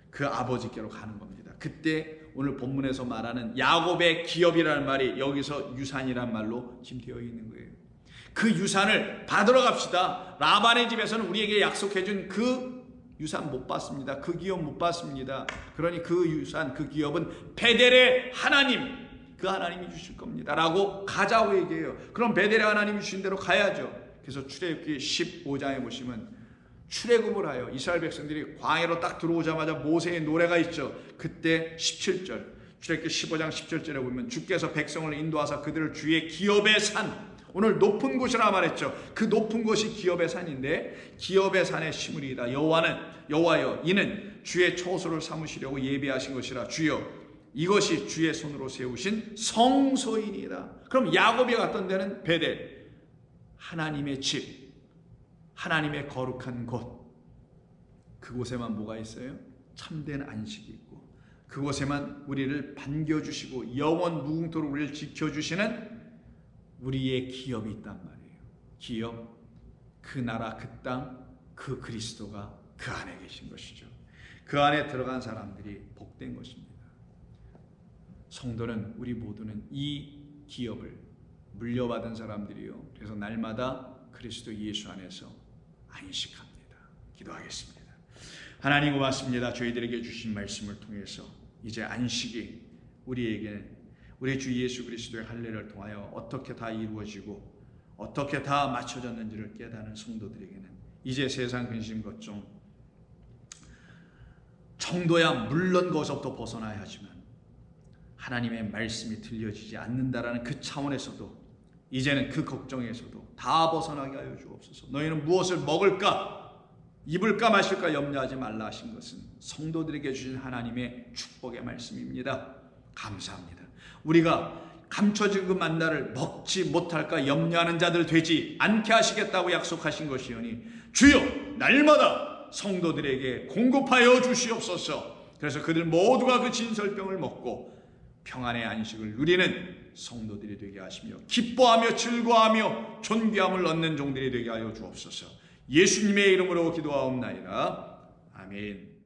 그 아버지께로 가는 겁니다. 그때 오늘 본문에서 말하는 야곱의 기업이라는 말이 여기서 유산이란 말로 지금 되어 있는 거예요. 그 유산을 받으러 갑시다. 라반의 집에서는 우리에게 약속해준 그 유산 못 받습니다. 그 기업 못 받습니다. 그러니 그 유산, 그 기업은 베델의 하나님, 그 하나님이 주실 겁니다 라고 가자고 얘기해요. 그럼 베델의 하나님이 주신 대로 가야죠. 그래서 출애굽기 15장에 보시면 출애굽을 하여 이스라엘 백성들이 광야로 딱 들어오자마자 모세의 노래가 있죠. 그때 17절 출애굽기 15장 17절에 보면 주께서 백성을 인도하사 그들을 주의 기업의 산, 오늘 높은 곳이라 말했죠. 그 높은 곳이 기업의 산인데 기업의 산에 심으리이다. 여호와여 이는 주의 처소를 삼으시려고 예비하신 것이라. 주여 이것이 주의 손으로 세우신 성소이니이다. 그럼 야곱이 갔던 데는 베델, 하나님의 집, 하나님의 거룩한 곳. 그곳에만 뭐가 있어요? 참된 안식이 있고 그곳에만 우리를 반겨주시고 영원 무궁토록 우리를 지켜주시는 우리의 기업이 있단 말이에요. 기업, 그 나라, 그 땅, 그 그리스도가 그 안에 계신 것이죠. 그 안에 들어간 사람들이 복된 것입니다. 성도는, 우리 모두는 이 기업을 물려받은 사람들이요. 그래서 날마다 그리스도 예수 안에서 안식합니다. 기도하겠습니다. 하나님 고맙습니다. 저희들에게 주신 말씀을 통해서 이제 안식이 우리에게 우리 주 예수 그리스도의 할례를 통하여 어떻게 다 이루어지고 어떻게 다 맞춰졌는지를 깨닫는 성도들에게는 이제 세상 근심 걱정 정도야 물론 거기서부터 벗어나야 하지만 하나님의 말씀이 들려지지 않는다라는 그 차원에서도 이제는 그 걱정에서도 다 벗어나게 하여 주옵소서. 너희는 무엇을 먹을까 입을까 마실까 염려하지 말라 하신 것은 성도들에게 주신 하나님의 축복의 말씀입니다. 감사합니다. 우리가 감춰진 그 만나를 먹지 못할까 염려하는 자들 되지 않게 하시겠다고 약속하신 것이오니 주여 날마다 성도들에게 공급하여 주시옵소서. 그래서 그들 모두가 그 진설병을 먹고 평안의 안식을 누리는 성도들이 되게 하시며 기뻐하며 즐거워하며 존귀함을 얻는 종들이 되게 하여 주옵소서. 예수님의 이름으로 기도하옵나이다. 아멘.